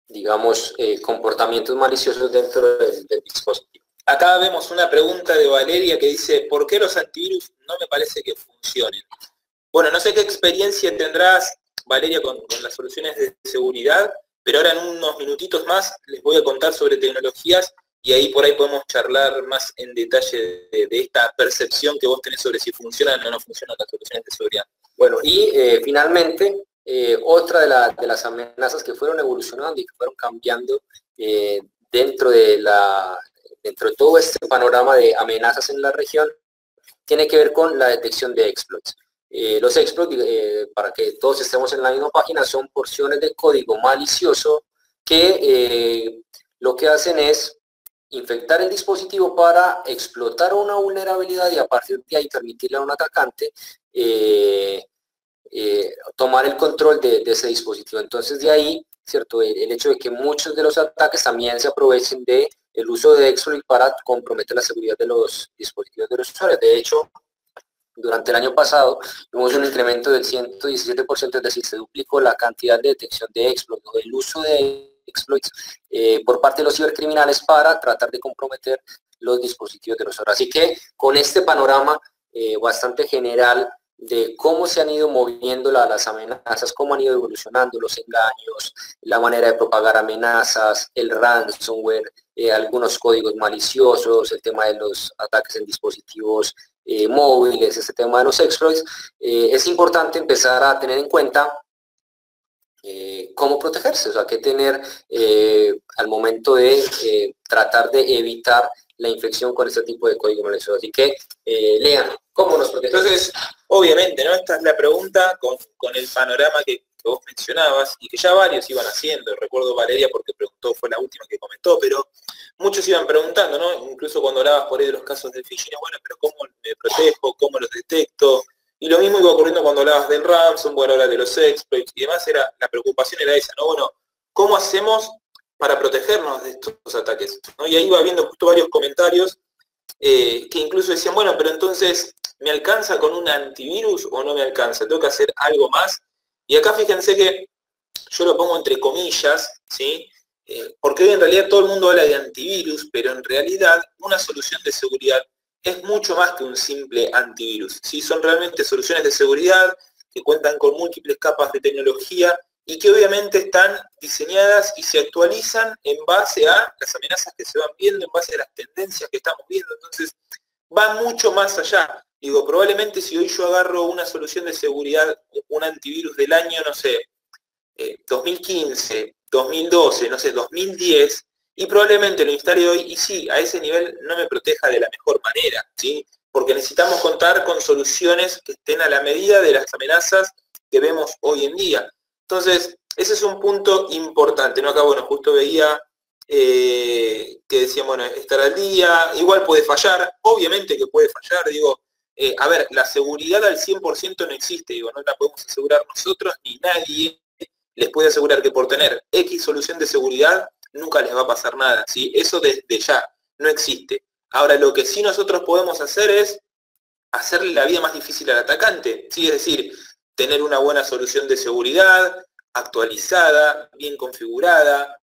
digamos, comportamientos maliciosos dentro del dispositivo. Acá vemos una pregunta de Valeria que dice: ¿por qué los antivirus no me parece que funcionen? Bueno, no sé qué experiencia tendrás, Valeria, con las soluciones de seguridad, pero ahora en unos minutitos más les voy a contar sobre tecnologías y ahí por ahí podemos charlar más en detalle de esta percepción que vos tenés sobre si funcionan o no funcionan las soluciones de seguridad. Bueno, y finalmente, otra de las amenazas que fueron evolucionando y que fueron cambiando dentro de todo este panorama de amenazas en la región, tiene que ver con la detección de exploits. Los exploits, para que todos estemos en la misma página, son porciones de código malicioso que lo que hacen es infectar el dispositivo para explotar una vulnerabilidad y a partir de ahí permitirle a un atacante tomar el control de ese dispositivo. Entonces de ahí, ¿cierto? El hecho de que muchos de los ataques también se aprovechen de el uso de exploit para comprometer la seguridad de los dispositivos de los usuarios. De hecho, durante el año pasado tuvimos un incremento del 117%, es decir, se duplicó la cantidad de detección de exploits o el uso de exploits por parte de los cibercriminales para tratar de comprometer los dispositivos de los usuarios. Así que con este panorama bastante general de cómo se han ido moviendo las amenazas, cómo han ido evolucionando los engaños, la manera de propagar amenazas, el ransomware, algunos códigos maliciosos, el tema de los ataques en dispositivos móviles, este tema de los exploits, es importante empezar a tener en cuenta cómo protegerse, o sea, qué tener al momento de tratar de evitar la infección con este tipo de código malicioso. Así que, Lean, ¿cómo nos protegemos? Entonces, obviamente, ¿no? Esta es la pregunta con el panorama que vos mencionabas y que ya varios iban haciendo. Recuerdo Valeria porque preguntó, fue la última que comentó, pero muchos iban preguntando, ¿no? Incluso cuando hablabas por ahí de los casos de phishing, bueno, pero ¿cómo me protejo? ¿Cómo los detecto? Y lo mismo iba ocurriendo cuando hablabas del ransomware, ahora de los exploits y demás, la preocupación era esa, ¿no? Bueno, ¿cómo hacemos para protegernos de estos ataques? ¿No? Y ahí iba viendo justo varios comentarios que incluso decían, bueno, pero entonces, ¿me alcanza con un antivirus o no me alcanza? ¿Tengo que hacer algo más? Y acá fíjense que yo lo pongo entre comillas, ¿sí? Porque hoy en realidad todo el mundo habla de antivirus, pero en realidad una solución de seguridad es mucho más que un simple antivirus, ¿sí? Son realmente soluciones de seguridad que cuentan con múltiples capas de tecnología y que obviamente están diseñadas y se actualizan en base a las amenazas que se van viendo, en base a las tendencias que estamos viendo. Entonces, va mucho más allá. Digo, probablemente si hoy yo agarro una solución de seguridad, un antivirus del año, no sé, 2015, 2012, no sé, 2010, y probablemente lo instale hoy, y sí, a ese nivel no me proteja de la mejor manera, ¿sí? Porque necesitamos contar con soluciones que estén a la medida de las amenazas que vemos hoy en día. Entonces, ese es un punto importante, ¿no? Acá, bueno, justo veía que decían, bueno, estar al día, igual puede fallar, obviamente que puede fallar, digo, a ver, la seguridad al 100% no existe, digo, no la podemos asegurar nosotros ni nadie les puede asegurar que por tener X solución de seguridad nunca les va a pasar nada, ¿sí? Eso desde ya no existe. Ahora, lo que sí nosotros podemos hacer es hacerle la vida más difícil al atacante, ¿sí? Es decir, tener una buena solución de seguridad, actualizada, bien configurada,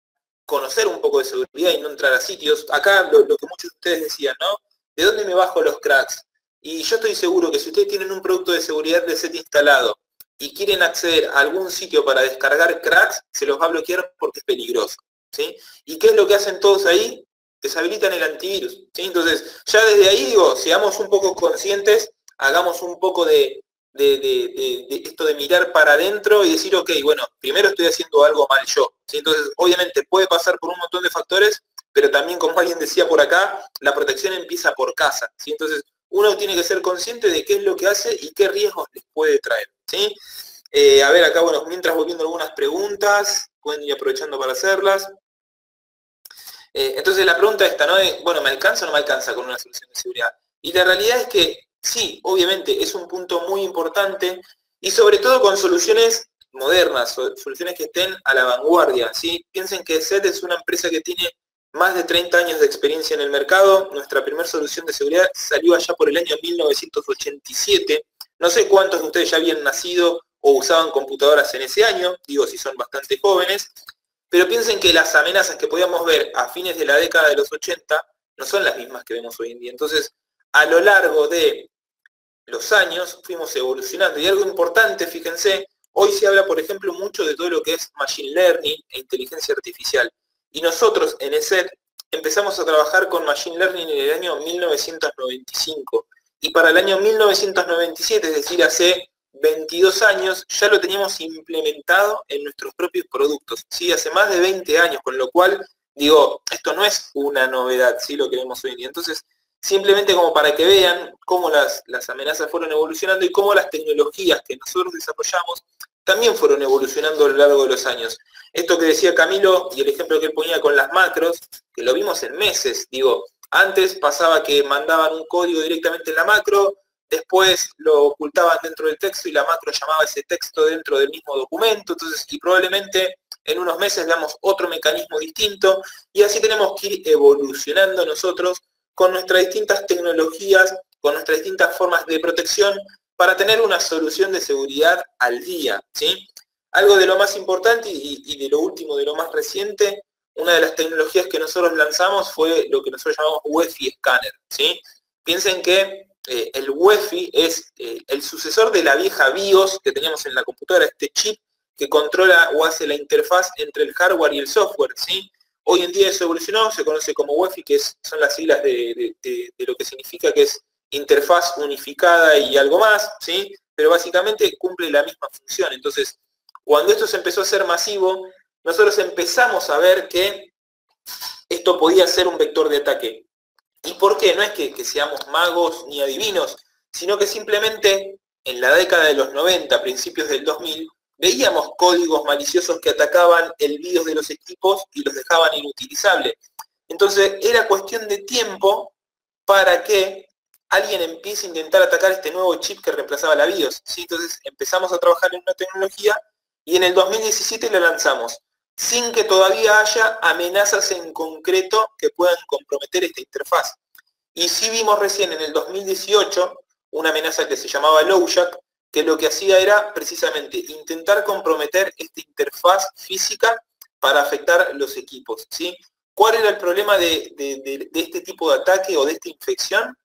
conocer un poco de seguridad y no entrar a sitios. Acá lo que muchos de ustedes decían, ¿no? ¿De dónde me bajo los cracks? Y yo estoy seguro que si ustedes tienen un producto de seguridad de set instalado y quieren acceder a algún sitio para descargar cracks, se los va a bloquear porque es peligroso, ¿sí? ¿Y qué es lo que hacen todos ahí? Deshabilitan el antivirus, ¿sí? Entonces, ya desde ahí, digo, seamos un poco conscientes, hagamos un poco de esto de mirar para adentro y decir, ok, bueno, primero estoy haciendo algo mal yo, ¿sí? Entonces, obviamente puede pasar por un montón de factores, pero también, como alguien decía por acá, la protección empieza por casa, ¿sí? Entonces, uno tiene que ser consciente de qué es lo que hace y qué riesgos les puede traer, ¿sí? A ver, acá, bueno, mientras voy viendo algunas preguntas, pueden ir aprovechando para hacerlas. Entonces, la pregunta esta, ¿no? Bueno, ¿me alcanza o no me alcanza con una solución de seguridad? Y la realidad es que sí, obviamente, es un punto muy importante y sobre todo con soluciones modernas, soluciones que estén a la vanguardia, ¿sí? Piensen que SET es una empresa que tiene más de 30 años de experiencia en el mercado. Nuestra primera solución de seguridad salió allá por el año 1987. No sé cuántos de ustedes ya habían nacido o usaban computadoras en ese año, digo si son bastante jóvenes, pero piensen que las amenazas que podíamos ver a fines de la década de los 80 no son las mismas que vemos hoy en día. Entonces, a lo largo de los años fuimos evolucionando. Y algo importante, fíjense, hoy se habla, por ejemplo, mucho de todo lo que es Machine Learning e inteligencia artificial. Y nosotros en ESET empezamos a trabajar con Machine Learning en el año 1995. Y para el año 1997, es decir, hace 22 años, ya lo teníamos implementado en nuestros propios productos, ¿sí? Hace más de 20 años, con lo cual, digo, esto no es una novedad, ¿sí? Lo que vemos hoy en día. Entonces, simplemente como para que vean cómo las amenazas fueron evolucionando y cómo las tecnologías que nosotros desarrollamos también fueron evolucionando a lo largo de los años. Esto que decía Camilo y el ejemplo que él ponía con las macros, que lo vimos en meses, digo, antes pasaba que mandaban un código directamente en la macro, después lo ocultaban dentro del texto y la macro llamaba ese texto dentro del mismo documento, entonces, y probablemente en unos meses veamos otro mecanismo distinto, y así tenemos que ir evolucionando nosotros con nuestras distintas tecnologías, con nuestras distintas formas de protección, para tener una solución de seguridad al día, ¿sí? Algo de lo más importante y de lo último, de lo más reciente, una de las tecnologías que nosotros lanzamos fue lo que nosotros llamamos UEFI Scanner, ¿sí? Piensen que el UEFI es el sucesor de la vieja BIOS que teníamos en la computadora, este chip que controla o hace la interfaz entre el hardware y el software, ¿sí? Hoy en día eso evolucionó, se conoce como UEFI, que son las siglas de lo que significa que es interfaz unificada y algo más, ¿sí? Pero básicamente cumple la misma función. Entonces, cuando esto se empezó a hacer masivo, nosotros empezamos a ver que esto podía ser un vector de ataque. ¿Y por qué? No es que seamos magos ni adivinos, sino que simplemente en la década de los 90, principios del 2000, veíamos códigos maliciosos que atacaban el BIOS de los equipos y los dejaban inutilizables. Entonces era cuestión de tiempo para que alguien empiece a intentar atacar este nuevo chip que reemplazaba la BIOS, ¿sí? Entonces empezamos a trabajar en una tecnología y en el 2017 la lanzamos, sin que todavía haya amenazas en concreto que puedan comprometer esta interfaz. Y sí vimos recién en el 2018 una amenaza que se llamaba LoJack, que lo que hacía era precisamente intentar comprometer esta interfaz física para afectar los equipos, ¿sí? ¿Cuál era el problema de este tipo de ataque o de esta infección?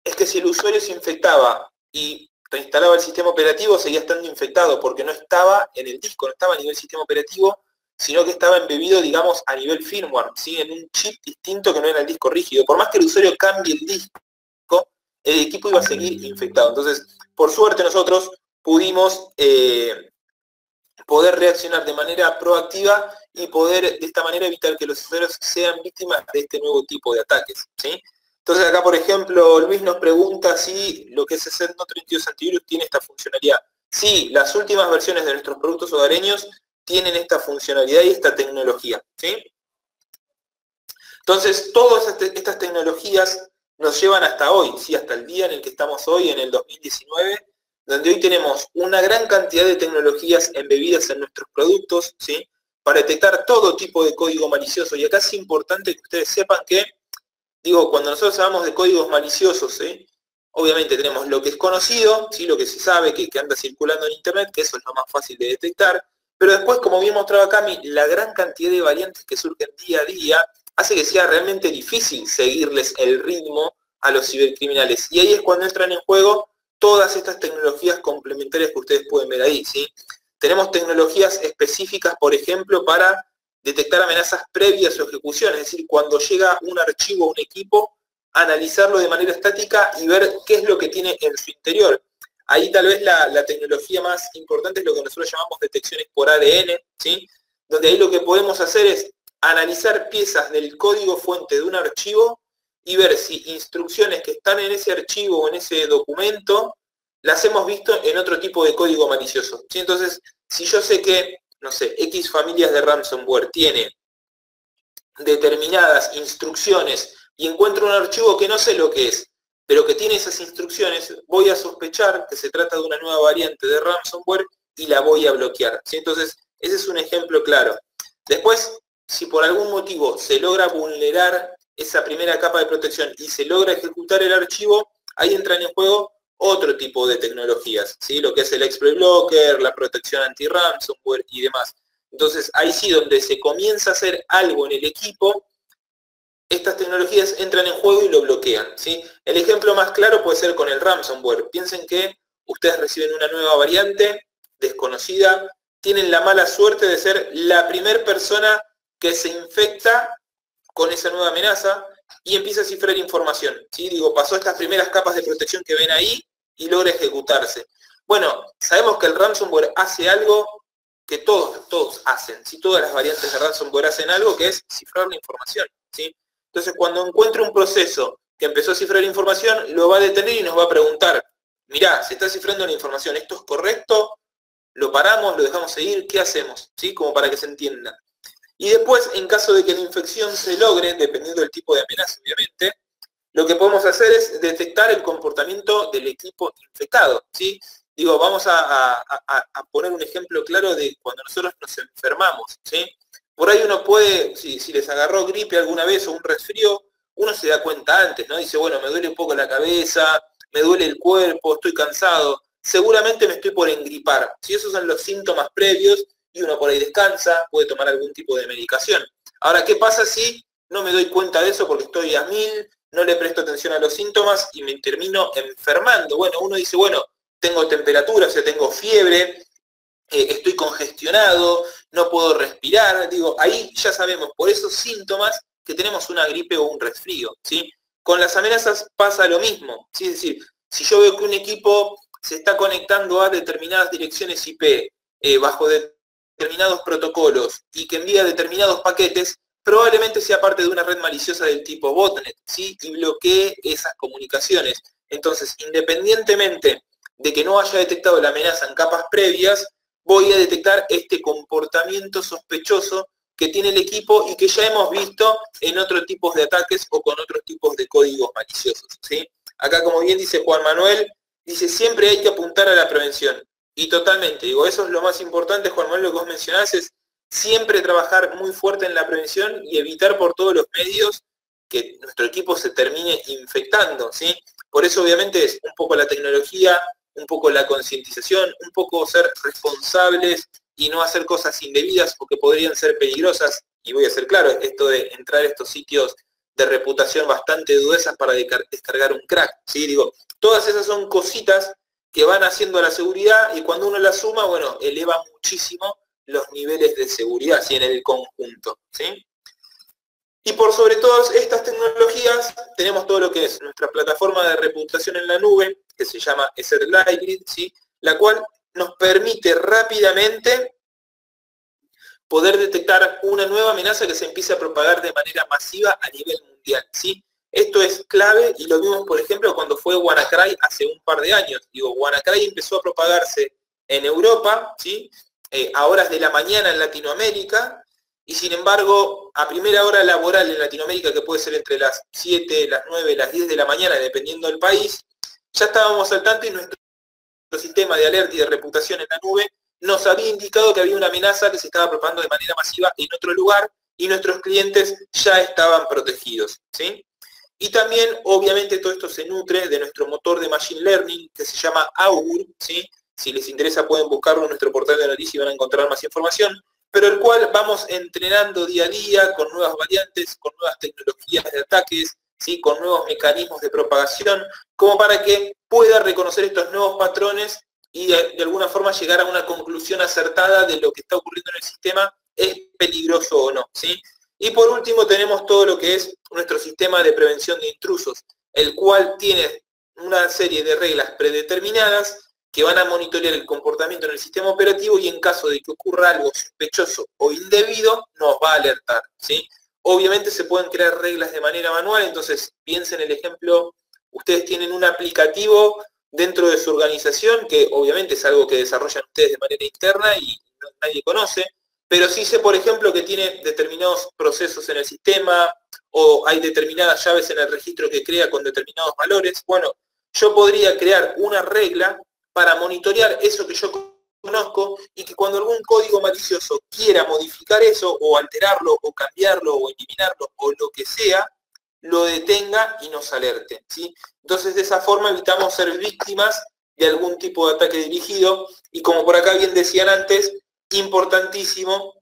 Es que si el usuario se infectaba y reinstalaba el sistema operativo, seguía estando infectado porque no estaba en el disco, no estaba a nivel sistema operativo, sino que estaba embebido, digamos, a nivel firmware, ¿sí? En un chip distinto que no era el disco rígido. Por más que el usuario cambie el disco, el equipo iba a seguir infectado. Entonces, por suerte nosotros pudimos poder reaccionar de manera proactiva y poder de esta manera evitar que los usuarios sean víctimas de este nuevo tipo de ataques, ¿sí? Entonces acá, por ejemplo, Luis nos pregunta si lo que es Sendno 32 Antivirus tiene esta funcionalidad. Sí, las últimas versiones de nuestros productos hogareños tienen esta funcionalidad y esta tecnología, ¿sí? Entonces, todas estas tecnologías nos llevan hasta hoy, ¿sí? Hasta el día en el que estamos hoy, en el 2019, donde hoy tenemos una gran cantidad de tecnologías embebidas en nuestros productos, ¿sí? Para detectar todo tipo de código malicioso. Y acá es importante que ustedes sepan que, digo, cuando nosotros hablamos de códigos maliciosos, ¿sí? Obviamente tenemos lo que es conocido, ¿sí? Lo que se sabe, que anda circulando en Internet, que eso es lo más fácil de detectar. Pero después, como bien mostrado acá, la gran cantidad de variantes que surgen día a día hace que sea realmente difícil seguirles el ritmo a los cibercriminales. Y ahí es cuando entran en juego todas estas tecnologías complementarias que ustedes pueden ver ahí, ¿sí? Tenemos tecnologías específicas, por ejemplo, para detectar amenazas previas o ejecución, es decir, cuando llega un archivo a un equipo, analizarlo de manera estática y ver qué es lo que tiene en su interior. Ahí tal vez la tecnología más importante es lo que nosotros llamamos detecciones por ADN, ¿sí? Donde ahí lo que podemos hacer es analizar piezas del código fuente de un archivo y ver si instrucciones que están en ese archivo o en ese documento las hemos visto en otro tipo de código malicioso, ¿sí? Entonces, si yo sé que, no sé, X familias de ransomware tiene determinadas instrucciones y encuentro un archivo que no sé lo que es, pero que tiene esas instrucciones, voy a sospechar que se trata de una nueva variante de ransomware y la voy a bloquear, ¿sí? Entonces, ese es un ejemplo claro. Después, si por algún motivo se logra vulnerar esa primera capa de protección y se logra ejecutar el archivo, ahí entran en juego otro tipo de tecnologías, ¿sí? Lo que es el exploit blocker, la protección anti-ransomware y demás. Entonces, ahí sí donde se comienza a hacer algo en el equipo, estas tecnologías entran en juego y lo bloquean, ¿sí? El ejemplo más claro puede ser con el ransomware. Piensen que ustedes reciben una nueva variante desconocida, tienen la mala suerte de ser la primera persona que se infecta con esa nueva amenaza y empieza a cifrar información, ¿sí? Digo, pasó estas primeras capas de protección que ven ahí y logra ejecutarse. Bueno, sabemos que el ransomware hace algo que todos hacen, ¿sí? Todas las variantes de ransomware hacen algo, que es cifrar la información, ¿sí? Entonces, cuando encuentre un proceso que empezó a cifrar información, lo va a detener y nos va a preguntar, mirá, se está cifrando la información, ¿esto es correcto? ¿Lo paramos? ¿Lo dejamos seguir? ¿Qué hacemos? ¿Sí? Como para que se entienda. Y después, en caso de que la infección se logre, dependiendo del tipo de amenaza, obviamente, lo que podemos hacer es detectar el comportamiento del equipo infectado, ¿sí? Digo, vamos a poner un ejemplo claro de cuando nosotros nos enfermamos, ¿sí? Por ahí uno puede, si les agarró gripe alguna vez o un resfrío, uno se da cuenta antes, ¿no? Dice, bueno, me duele un poco la cabeza, me duele el cuerpo, estoy cansado, seguramente me estoy por engripar. Si esos son los síntomas previos y uno por ahí descansa, puede tomar algún tipo de medicación. Ahora, ¿qué pasa si no me doy cuenta de eso porque estoy a 1000, no le presto atención a los síntomas y me termino enfermando? Bueno, uno dice, bueno, tengo temperatura, o sea, tengo fiebre, estoy congestionado, no puedo respirar. Digo, ahí ya sabemos por esos síntomas que tenemos una gripe o un resfrío, ¿sí? Con las amenazas pasa lo mismo, ¿sí? Es decir, si yo veo que un equipo se está conectando a determinadas direcciones IP bajo determinados protocolos y que envía determinados paquetes, probablemente sea parte de una red maliciosa del tipo botnet, ¿sí? Y bloquee esas comunicaciones. Entonces, independientemente de que no haya detectado la amenaza en capas previas, voy a detectar este comportamiento sospechoso que tiene el equipo y que ya hemos visto en otros tipos de ataques o con otros tipos de códigos maliciosos, ¿sí? Acá, como bien dice Juan Manuel, dice, siempre hay que apuntar a la prevención. Y totalmente, digo, eso es lo más importante, Juan Manuel, lo que vos mencionás es siempre trabajar muy fuerte en la prevención y evitar por todos los medios que nuestro equipo se termine infectando, ¿sí? Por eso, obviamente, es un poco la tecnología, un poco la concientización, un poco ser responsables y no hacer cosas indebidas o que podrían ser peligrosas. Y voy a ser claro, esto de entrar a estos sitios de reputación bastante dudosas para descargar un crack, ¿sí? Digo, todas esas son cositas que van haciendo a la seguridad y cuando uno las suma, bueno, eleva muchísimo los niveles de seguridad, ¿sí? En el conjunto, ¿sí? Y por sobre todas estas tecnologías tenemos todo lo que es nuestra plataforma de reputación en la nube, que se llama Asset Lightgrid, ¿sí? La cual nos permite rápidamente poder detectar una nueva amenaza que se empiece a propagar de manera masiva a nivel mundial, ¿sí? Esto es clave y lo vimos, por ejemplo, cuando fue WannaCry hace un par de años. Digo, WannaCry empezó a propagarse en Europa, ¿sí? A horas de la mañana en Latinoamérica, y sin embargo, a primera hora laboral en Latinoamérica, que puede ser entre las 7, las 9, las 10 de la mañana, dependiendo del país, ya estábamos al tanto y nuestro sistema de alerta y de reputación en la nube nos había indicado que había una amenaza que se estaba propagando de manera masiva en otro lugar y nuestros clientes ya estaban protegidos, ¿sí? Y también, obviamente, todo esto se nutre de nuestro motor de Machine Learning que se llama Augur, ¿sí? Si les interesa pueden buscarlo en nuestro portal de noticias y van a encontrar más información, pero el cual vamos entrenando día a día con nuevas variantes, con nuevas tecnologías de ataques, ¿sí? Con nuevos mecanismos de propagación, como para que pueda reconocer estos nuevos patrones y de alguna forma llegar a una conclusión acertada de lo que está ocurriendo en el sistema, es peligroso o no, ¿sí? Y por último tenemos todo lo que es nuestro sistema de prevención de intrusos, el cual tiene una serie de reglas predeterminadas que van a monitorear el comportamiento en el sistema operativo y en caso de que ocurra algo sospechoso o indebido, nos va a alertar, ¿sí? Obviamente se pueden crear reglas de manera manual, entonces piensen el ejemplo, ustedes tienen un aplicativo dentro de su organización, que obviamente es algo que desarrollan ustedes de manera interna y nadie conoce, pero sí sé, por ejemplo, que tiene determinados procesos en el sistema o hay determinadas llaves en el registro que crea con determinados valores. Bueno, yo podría crear una regla para monitorear eso que yo conozco y que cuando algún código malicioso quiera modificar eso o alterarlo o cambiarlo o eliminarlo o lo que sea, lo detenga y nos alerte, ¿sí? Entonces de esa forma evitamos ser víctimas de algún tipo de ataque dirigido y como por acá bien decían antes, importantísimo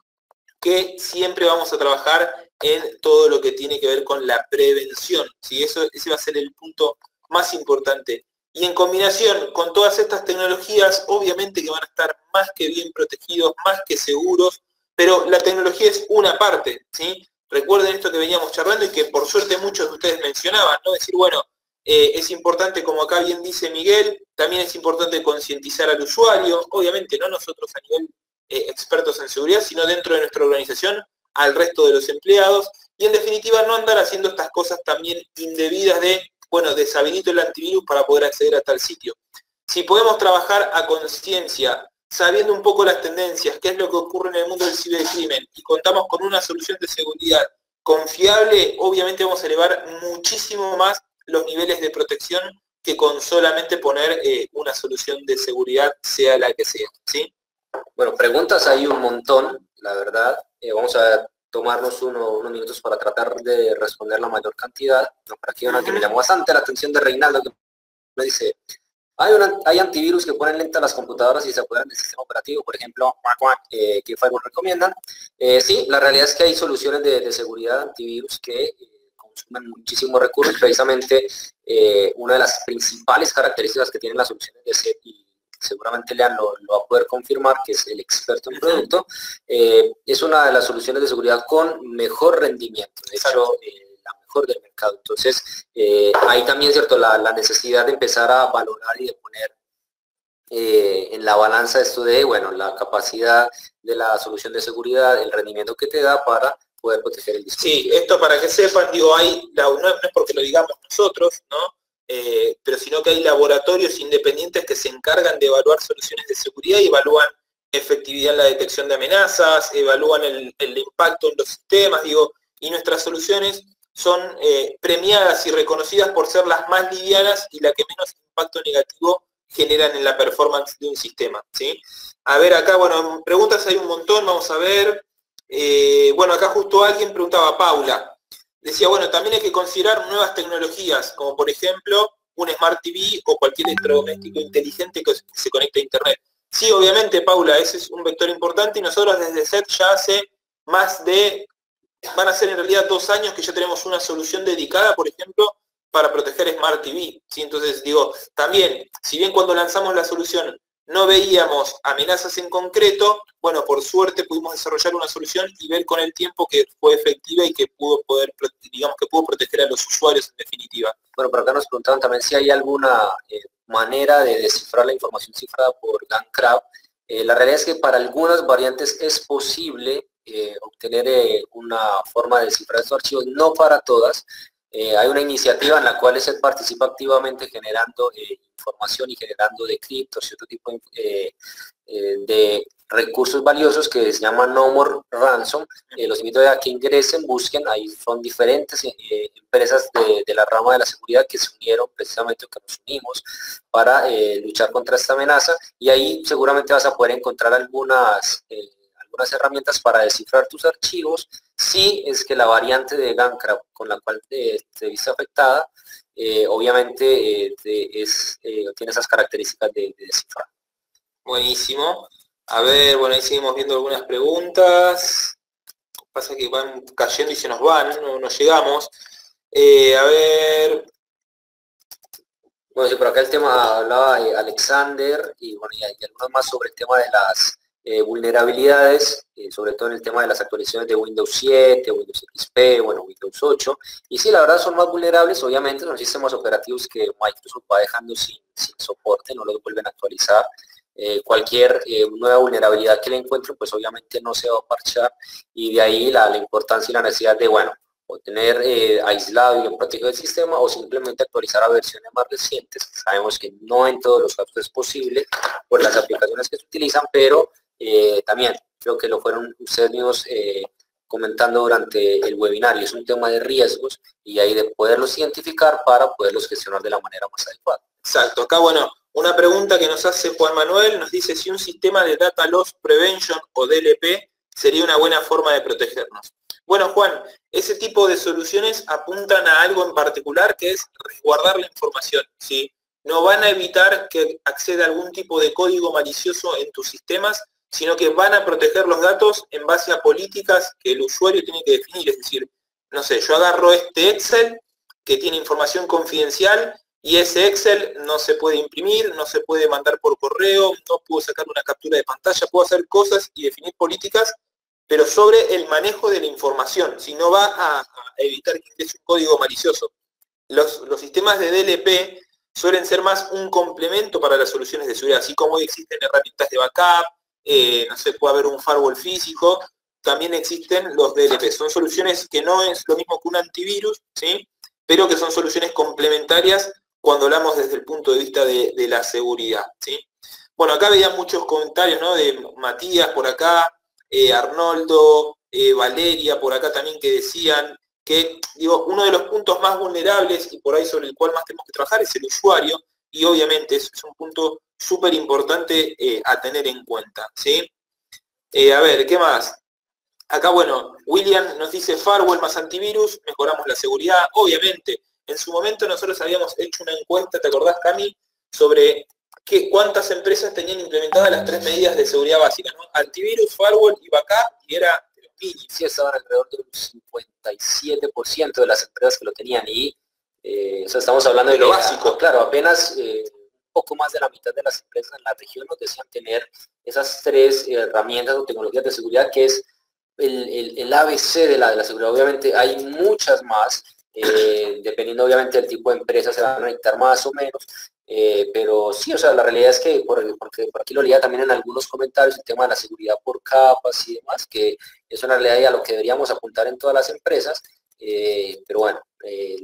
que siempre vamos a trabajar en todo lo que tiene que ver con la prevención, ¿sí? Ese va a ser el punto más importante. Y en combinación con todas estas tecnologías, obviamente que van a estar más que bien protegidos, más que seguros, pero la tecnología es una parte, ¿sí? recuerden esto que veníamos charlando y que por suerte muchos de ustedes mencionaban, ¿no? Decir, bueno, es importante, como acá bien dice Miguel, también es importante concientizar al usuario, obviamente no nosotros a nivel expertos en seguridad, sino dentro de nuestra organización, al resto de los empleados, y en definitiva no andar haciendo estas cosas también indebidas de, bueno, deshabilito el antivirus para poder acceder a tal sitio. Si podemos trabajar a conciencia, sabiendo un poco las tendencias, qué es lo que ocurre en el mundo del cibercrimen, y contamos con una solución de seguridad confiable, obviamente vamos a elevar muchísimo más los niveles de protección que con solamente poner una solución de seguridad, sea la que sea, ¿sí? Bueno, preguntas hay un montón, la verdad. Vamos a tomarnos unos minutos para tratar de responder la mayor cantidad. No, por aquí una que me llamó bastante la atención de Reinaldo, que me dice, hay antivirus que ponen lentas las computadoras y se apoderan del sistema operativo, por ejemplo, ¿qué firewall recomiendan? Sí, la realidad es que hay soluciones de seguridad antivirus que consumen muchísimos recursos. Precisamente una de las principales características que tienen las soluciones de SET, y seguramente Lean lo va a poder confirmar, que es el experto en producto, es una de las soluciones de seguridad con mejor rendimiento, de hecho la mejor del mercado. Entonces hay también, cierto, la necesidad de empezar a valorar y de poner en la balanza esto de, bueno, la capacidad de la solución de seguridad, el rendimiento que te da para poder proteger el dispositivo. Sí, esto para que sepan, digo, no es porque lo digamos nosotros, ¿no? Pero sino que hay laboratorios independientes que se encargan de evaluar soluciones de seguridad y evalúan efectividad en la detección de amenazas, evalúan el impacto en los sistemas, digo, y nuestras soluciones son premiadas y reconocidas por ser las más livianas y la que menos impacto negativo generan en la performance de un sistema, ¿sí? A ver, acá, bueno, preguntas hay un montón, vamos a ver. Bueno, acá justo alguien preguntaba, Paula, decía, bueno, también hay que considerar nuevas tecnologías, como por ejemplo un Smart TV o cualquier electrodoméstico inteligente que se conecte a Internet. Sí, obviamente, Paula, ese es un vector importante y nosotros desde SET ya hace más de, van a ser en realidad 2 años que ya tenemos una solución dedicada, por ejemplo, para proteger Smart TV, ¿sí? Entonces, digo, también, si bien cuando lanzamos la solución no veíamos amenazas en concreto, bueno, por suerte pudimos desarrollar una solución y ver con el tiempo que fue efectiva y que pudo proteger a los usuarios en definitiva. Bueno, por acá nos preguntaban también si hay alguna manera de descifrar la información cifrada por GunCrab. La realidad es que para algunas variantes es posible obtener una forma de descifrar estos archivos, no para todas. Hay una iniciativa en la cual SET participa activamente generando información y generando decryptos y otro tipo de recursos valiosos que se llaman No More Ransom. Los invito a que ingresen, busquen, ahí son diferentes empresas de la rama de la seguridad que se unieron precisamente, que nos unimos para luchar contra esta amenaza, y ahí seguramente vas a poder encontrar algunas herramientas para descifrar tus archivos si es que la variante de GunCrab con la cual te viste afectada obviamente tiene esas características de descifrar. Buenísimo. A ver, bueno, ahí seguimos viendo algunas preguntas. Pasa que van cayendo y se nos van, no llegamos. A ver. Bueno, sí, por acá el tema hablaba Alexander y bueno, y algunos más sobre el tema de las vulnerabilidades, sobre todo en el tema de las actualizaciones de Windows 7, Windows XP, bueno, Windows 8. Y sí, la verdad son más vulnerables, obviamente son sistemas operativos que Microsoft va dejando sin soporte, no los vuelven a actualizar. Cualquier nueva vulnerabilidad que le encuentren, pues obviamente no se va a parchar, y de ahí la importancia y la necesidad de, bueno, o tener aislado y bien protegido el sistema, o simplemente actualizar a versiones más recientes. Sabemos que no en todos los casos es posible por las aplicaciones que se utilizan, pero también creo que lo fueron ustedes mismos comentando durante el webinar, y es un tema de riesgos y ahí de poderlos identificar para poderlos gestionar de la manera más adecuada. Exacto. Acá, bueno, una pregunta que nos hace Juan Manuel, nos dice si un sistema de Data Loss Prevention o DLP sería una buena forma de protegernos. Bueno, Juan, ese tipo de soluciones apuntan a algo en particular, que es resguardar la información, ¿sí? No van a evitar que acceda algún tipo de código malicioso en tus sistemas, sino que van a proteger los datos en base a políticas que el usuario tiene que definir. Es decir, no sé, yo agarro este Excel que tiene información confidencial y ese Excel no se puede imprimir, no se puede mandar por correo, no puedo sacar una captura de pantalla, puedo hacer cosas y definir políticas pero sobre el manejo de la información, si no va a evitar que ingrese un código malicioso. Los sistemas de DLP suelen ser más un complemento para las soluciones de seguridad, así como hoy existen herramientas de backup, no sé, puede haber un firewall físico, también existen los DLP. Son soluciones que no es lo mismo que un antivirus, ¿sí? Pero que son soluciones complementarias cuando hablamos desde el punto de vista de la seguridad, ¿sí? Bueno, acá veía muchos comentarios, ¿no? De Matías por acá, Arnoldo, Valeria por acá también, que decían que, digo, uno de los puntos más vulnerables y por ahí sobre el cual más tenemos que trabajar es el usuario, y obviamente es un punto súper importante a tener en cuenta, ¿sí? A ver, ¿qué más? Acá, bueno, William nos dice firewall más antivirus, mejoramos la seguridad. Obviamente, en su momento nosotros habíamos hecho una encuesta, ¿te acordás, Cami? Sobre cuántas empresas tenían implementadas las 3 medidas de seguridad básicas, ¿no? Antivirus, firewall y backup, y era mínimo. Sí, estaban alrededor del 57% de las empresas que lo tenían, y o sea, estamos hablando de lo básico. Claro, apenas un poco más de la mitad de las empresas en la región nos decían tener esas 3 herramientas o tecnologías de seguridad, que es el ABC de la seguridad. Obviamente hay muchas más, dependiendo obviamente del tipo de empresa se van a necesitar más o menos, pero sí, o sea, la realidad es que, porque por aquí lo leía también en algunos comentarios, el tema de la seguridad por capas y demás, que es una realidad y a lo que deberíamos apuntar en todas las empresas, pero bueno,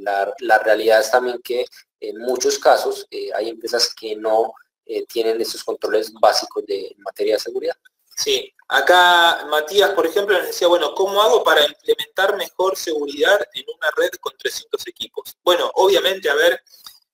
la realidad es también que en muchos casos hay empresas que no tienen esos controles básicos en materia de seguridad. Sí, acá Matías, por ejemplo, nos decía, bueno, ¿cómo hago para implementar mejor seguridad en una red con 300 equipos? Bueno, obviamente, a ver,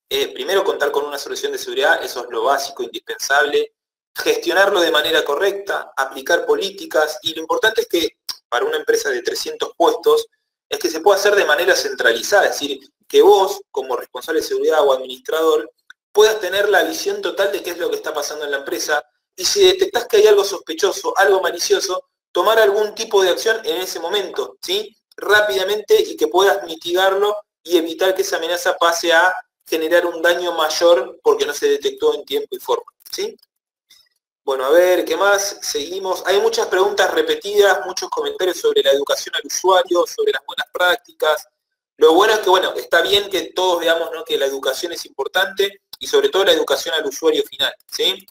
primero contar con una solución de seguridad, eso es lo básico, indispensable. Gestionarlo de manera correcta, aplicar políticas, y lo importante es que para una empresa de 300 puestos, es que se pueda hacer de manera centralizada, es decir, que vos, como responsable de seguridad o administrador, puedas tener la visión total de qué es lo que está pasando en la empresa, y si detectás que hay algo sospechoso, algo malicioso, tomar algún tipo de acción en ese momento, ¿sí? Rápidamente, y que puedas mitigarlo y evitar que esa amenaza pase a generar un daño mayor porque no se detectó en tiempo y forma, ¿sí? Bueno, a ver, ¿qué más? Seguimos. Hay muchas preguntas repetidas, muchos comentarios sobre la educación al usuario, sobre las buenas prácticas. Lo bueno es que, bueno, está bien que todos veamos, ¿no?, que la educación es importante, y sobre todo la educación al usuario final, ¿sí?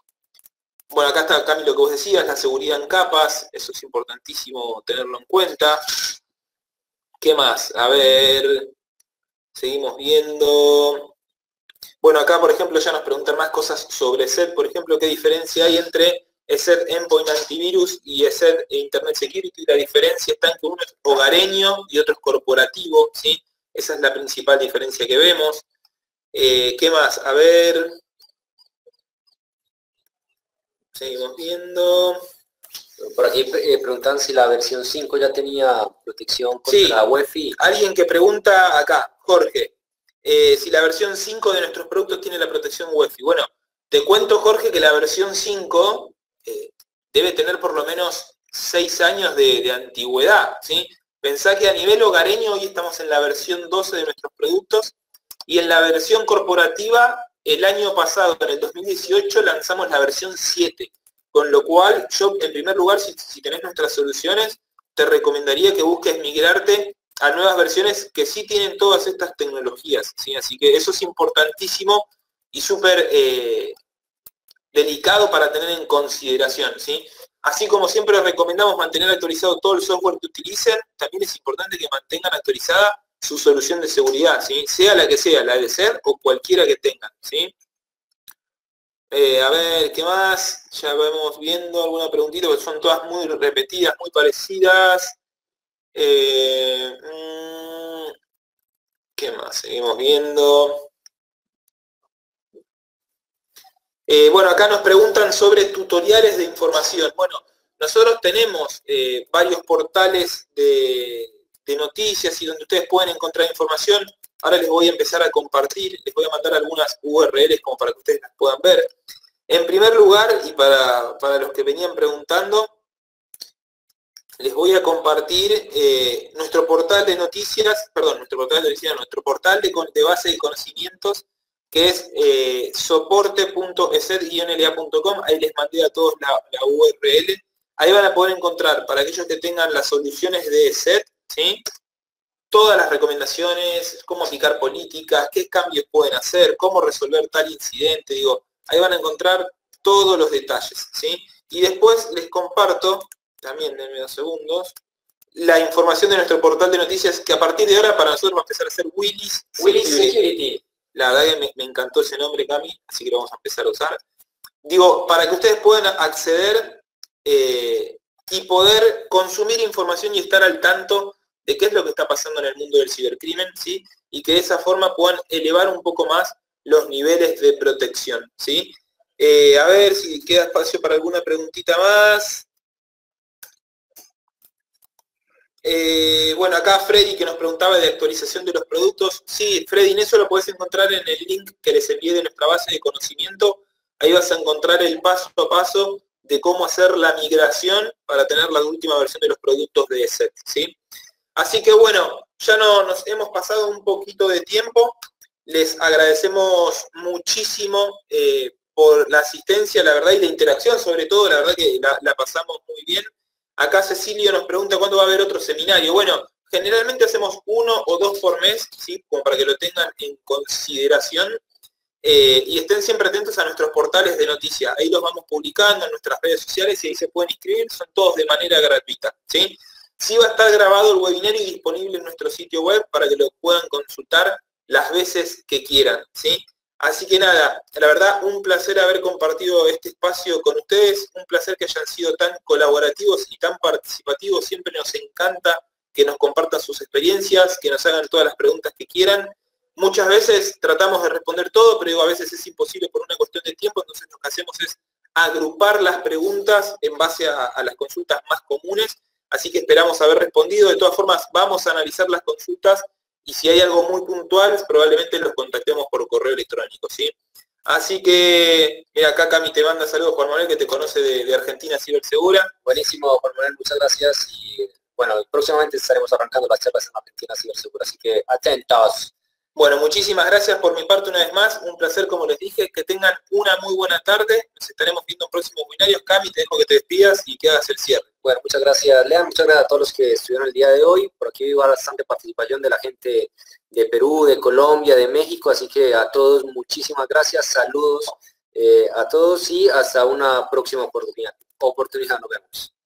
Bueno, acá está, Cami, lo que vos decías, la seguridad en capas, eso es importantísimo tenerlo en cuenta. ¿Qué más? A ver, seguimos viendo. Bueno, acá, por ejemplo, ya nos preguntan más cosas sobre ESET, por ejemplo, ¿qué diferencia hay entre ESET Endpoint Antivirus y ESET Internet Security? La diferencia está en que uno es hogareño y otro es corporativo, ¿sí? Esa es la principal diferencia que vemos. ¿Qué más? A ver, seguimos viendo. Por aquí preguntan si la versión 5 ya tenía protección contra la UEFI. Alguien que pregunta acá, Jorge, si la versión 5 de nuestros productos tiene la protección UEFI. Bueno, te cuento, Jorge, que la versión 5 debe tener por lo menos 6 años de antigüedad, ¿sí? Pensá que a nivel hogareño hoy estamos en la versión 12 de nuestros productos, y en la versión corporativa el año pasado, en el 2018, lanzamos la versión 7. Con lo cual, yo, en primer lugar, si tenés nuestras soluciones, te recomendaría que busques migrarte a nuevas versiones que sí tienen todas estas tecnologías, ¿sí? Así que eso es importantísimo y súper delicado para tener en consideración, ¿sí? Así como siempre recomendamos mantener actualizado todo el software que utilicen, también es importante que mantengan actualizada su solución de seguridad, ¿sí? Sea la que sea, la de ser o cualquiera que tengan, ¿sí? A ver, ¿qué más? Ya vamos viendo alguna preguntita, porque son todas muy repetidas, muy parecidas. ¿Qué más? Seguimos viendo. Bueno, acá nos preguntan sobre tutoriales de información. Bueno, nosotros tenemos varios portales de noticias y donde ustedes pueden encontrar información. Ahora les voy a empezar a compartir, les voy a mandar algunas URLs como para que ustedes las puedan ver. En primer lugar, y para los que venían preguntando, les voy a compartir nuestro portal de noticias, perdón, nuestro portal de base de conocimientos, que es soporte.eset-la.com. Ahí les mandé a todos la URL Ahí van a poder encontrar, para aquellos que tengan las soluciones de ESET, ¿sí? Todas las recomendaciones, cómo aplicar políticas, qué cambios pueden hacer, cómo resolver tal incidente, digo, ahí van a encontrar todos los detalles, ¿sí? Y después les comparto, también denme 2 segundos, la información de nuestro portal de noticias, que a partir de ahora para nosotros va a empezar a ser Willis Security. La verdad que me encantó ese nombre, Cami, así que lo vamos a empezar a usar. Digo, para que ustedes puedan acceder y poder consumir información y estar al tanto de qué es lo que está pasando en el mundo del cibercrimen, ¿sí? Y que de esa forma puedan elevar un poco más los niveles de protección, ¿sí? A ver si queda espacio para alguna preguntita más. Bueno, acá Freddy que nos preguntaba de actualización de los productos. Sí, Freddy, en eso lo podés encontrar en el link que les envié de nuestra base de conocimiento. Ahí vas a encontrar el paso a paso de cómo hacer la migración para tener la última versión de los productos de ESET, ¿sí? Así que bueno, ya nos hemos pasado un poquito de tiempo. Les agradecemos muchísimo por la asistencia, la verdad, y la interacción, sobre todo, la verdad que la pasamos muy bien. Acá Cecilio nos pregunta cuándo va a haber otro seminario. Bueno, generalmente hacemos 1 o 2 por mes, ¿sí? Como para que lo tengan en consideración. Y estén siempre atentos a nuestros portales de noticias. Ahí los vamos publicando en nuestras redes sociales y ahí se pueden inscribir. Son todos de manera gratuita, ¿sí? Sí va a estar grabado el webinario y disponible en nuestro sitio web para que lo puedan consultar las veces que quieran, ¿sí? Así que nada, la verdad, un placer haber compartido este espacio con ustedes, un placer que hayan sido tan colaborativos y tan participativos. Siempre nos encanta que nos compartan sus experiencias, que nos hagan todas las preguntas que quieran. Muchas veces tratamos de responder todo, pero a veces es imposible por una cuestión de tiempo, entonces lo que hacemos es agrupar las preguntas en base a las consultas más comunes. Así que esperamos haber respondido. De todas formas, vamos a analizar las consultas y si hay algo muy puntual, probablemente los contactemos por correo electrónico, ¿sí? Así que, mira, acá Cami te manda saludos, Juan Manuel, que te conoce de Argentina Cibersegura. Buenísimo, Juan Manuel, muchas gracias. Y bueno, próximamente estaremos arrancando las charlas en Argentina Cibersegura, así que atentos. Bueno, muchísimas gracias por mi parte una vez más. Un placer, como les dije, que tengan una muy buena tarde. Nos estaremos viendo en próximos webinarios. Cami, te dejo que te despidas y que hagas el cierre. Bueno, muchas gracias, Lean. Muchas gracias a todos los que estuvieron el día de hoy. Por aquí hubo bastante participación de la gente de Perú, de Colombia, de México. Así que a todos, muchísimas gracias. Saludos a todos y hasta una próxima oportunidad. Nos vemos.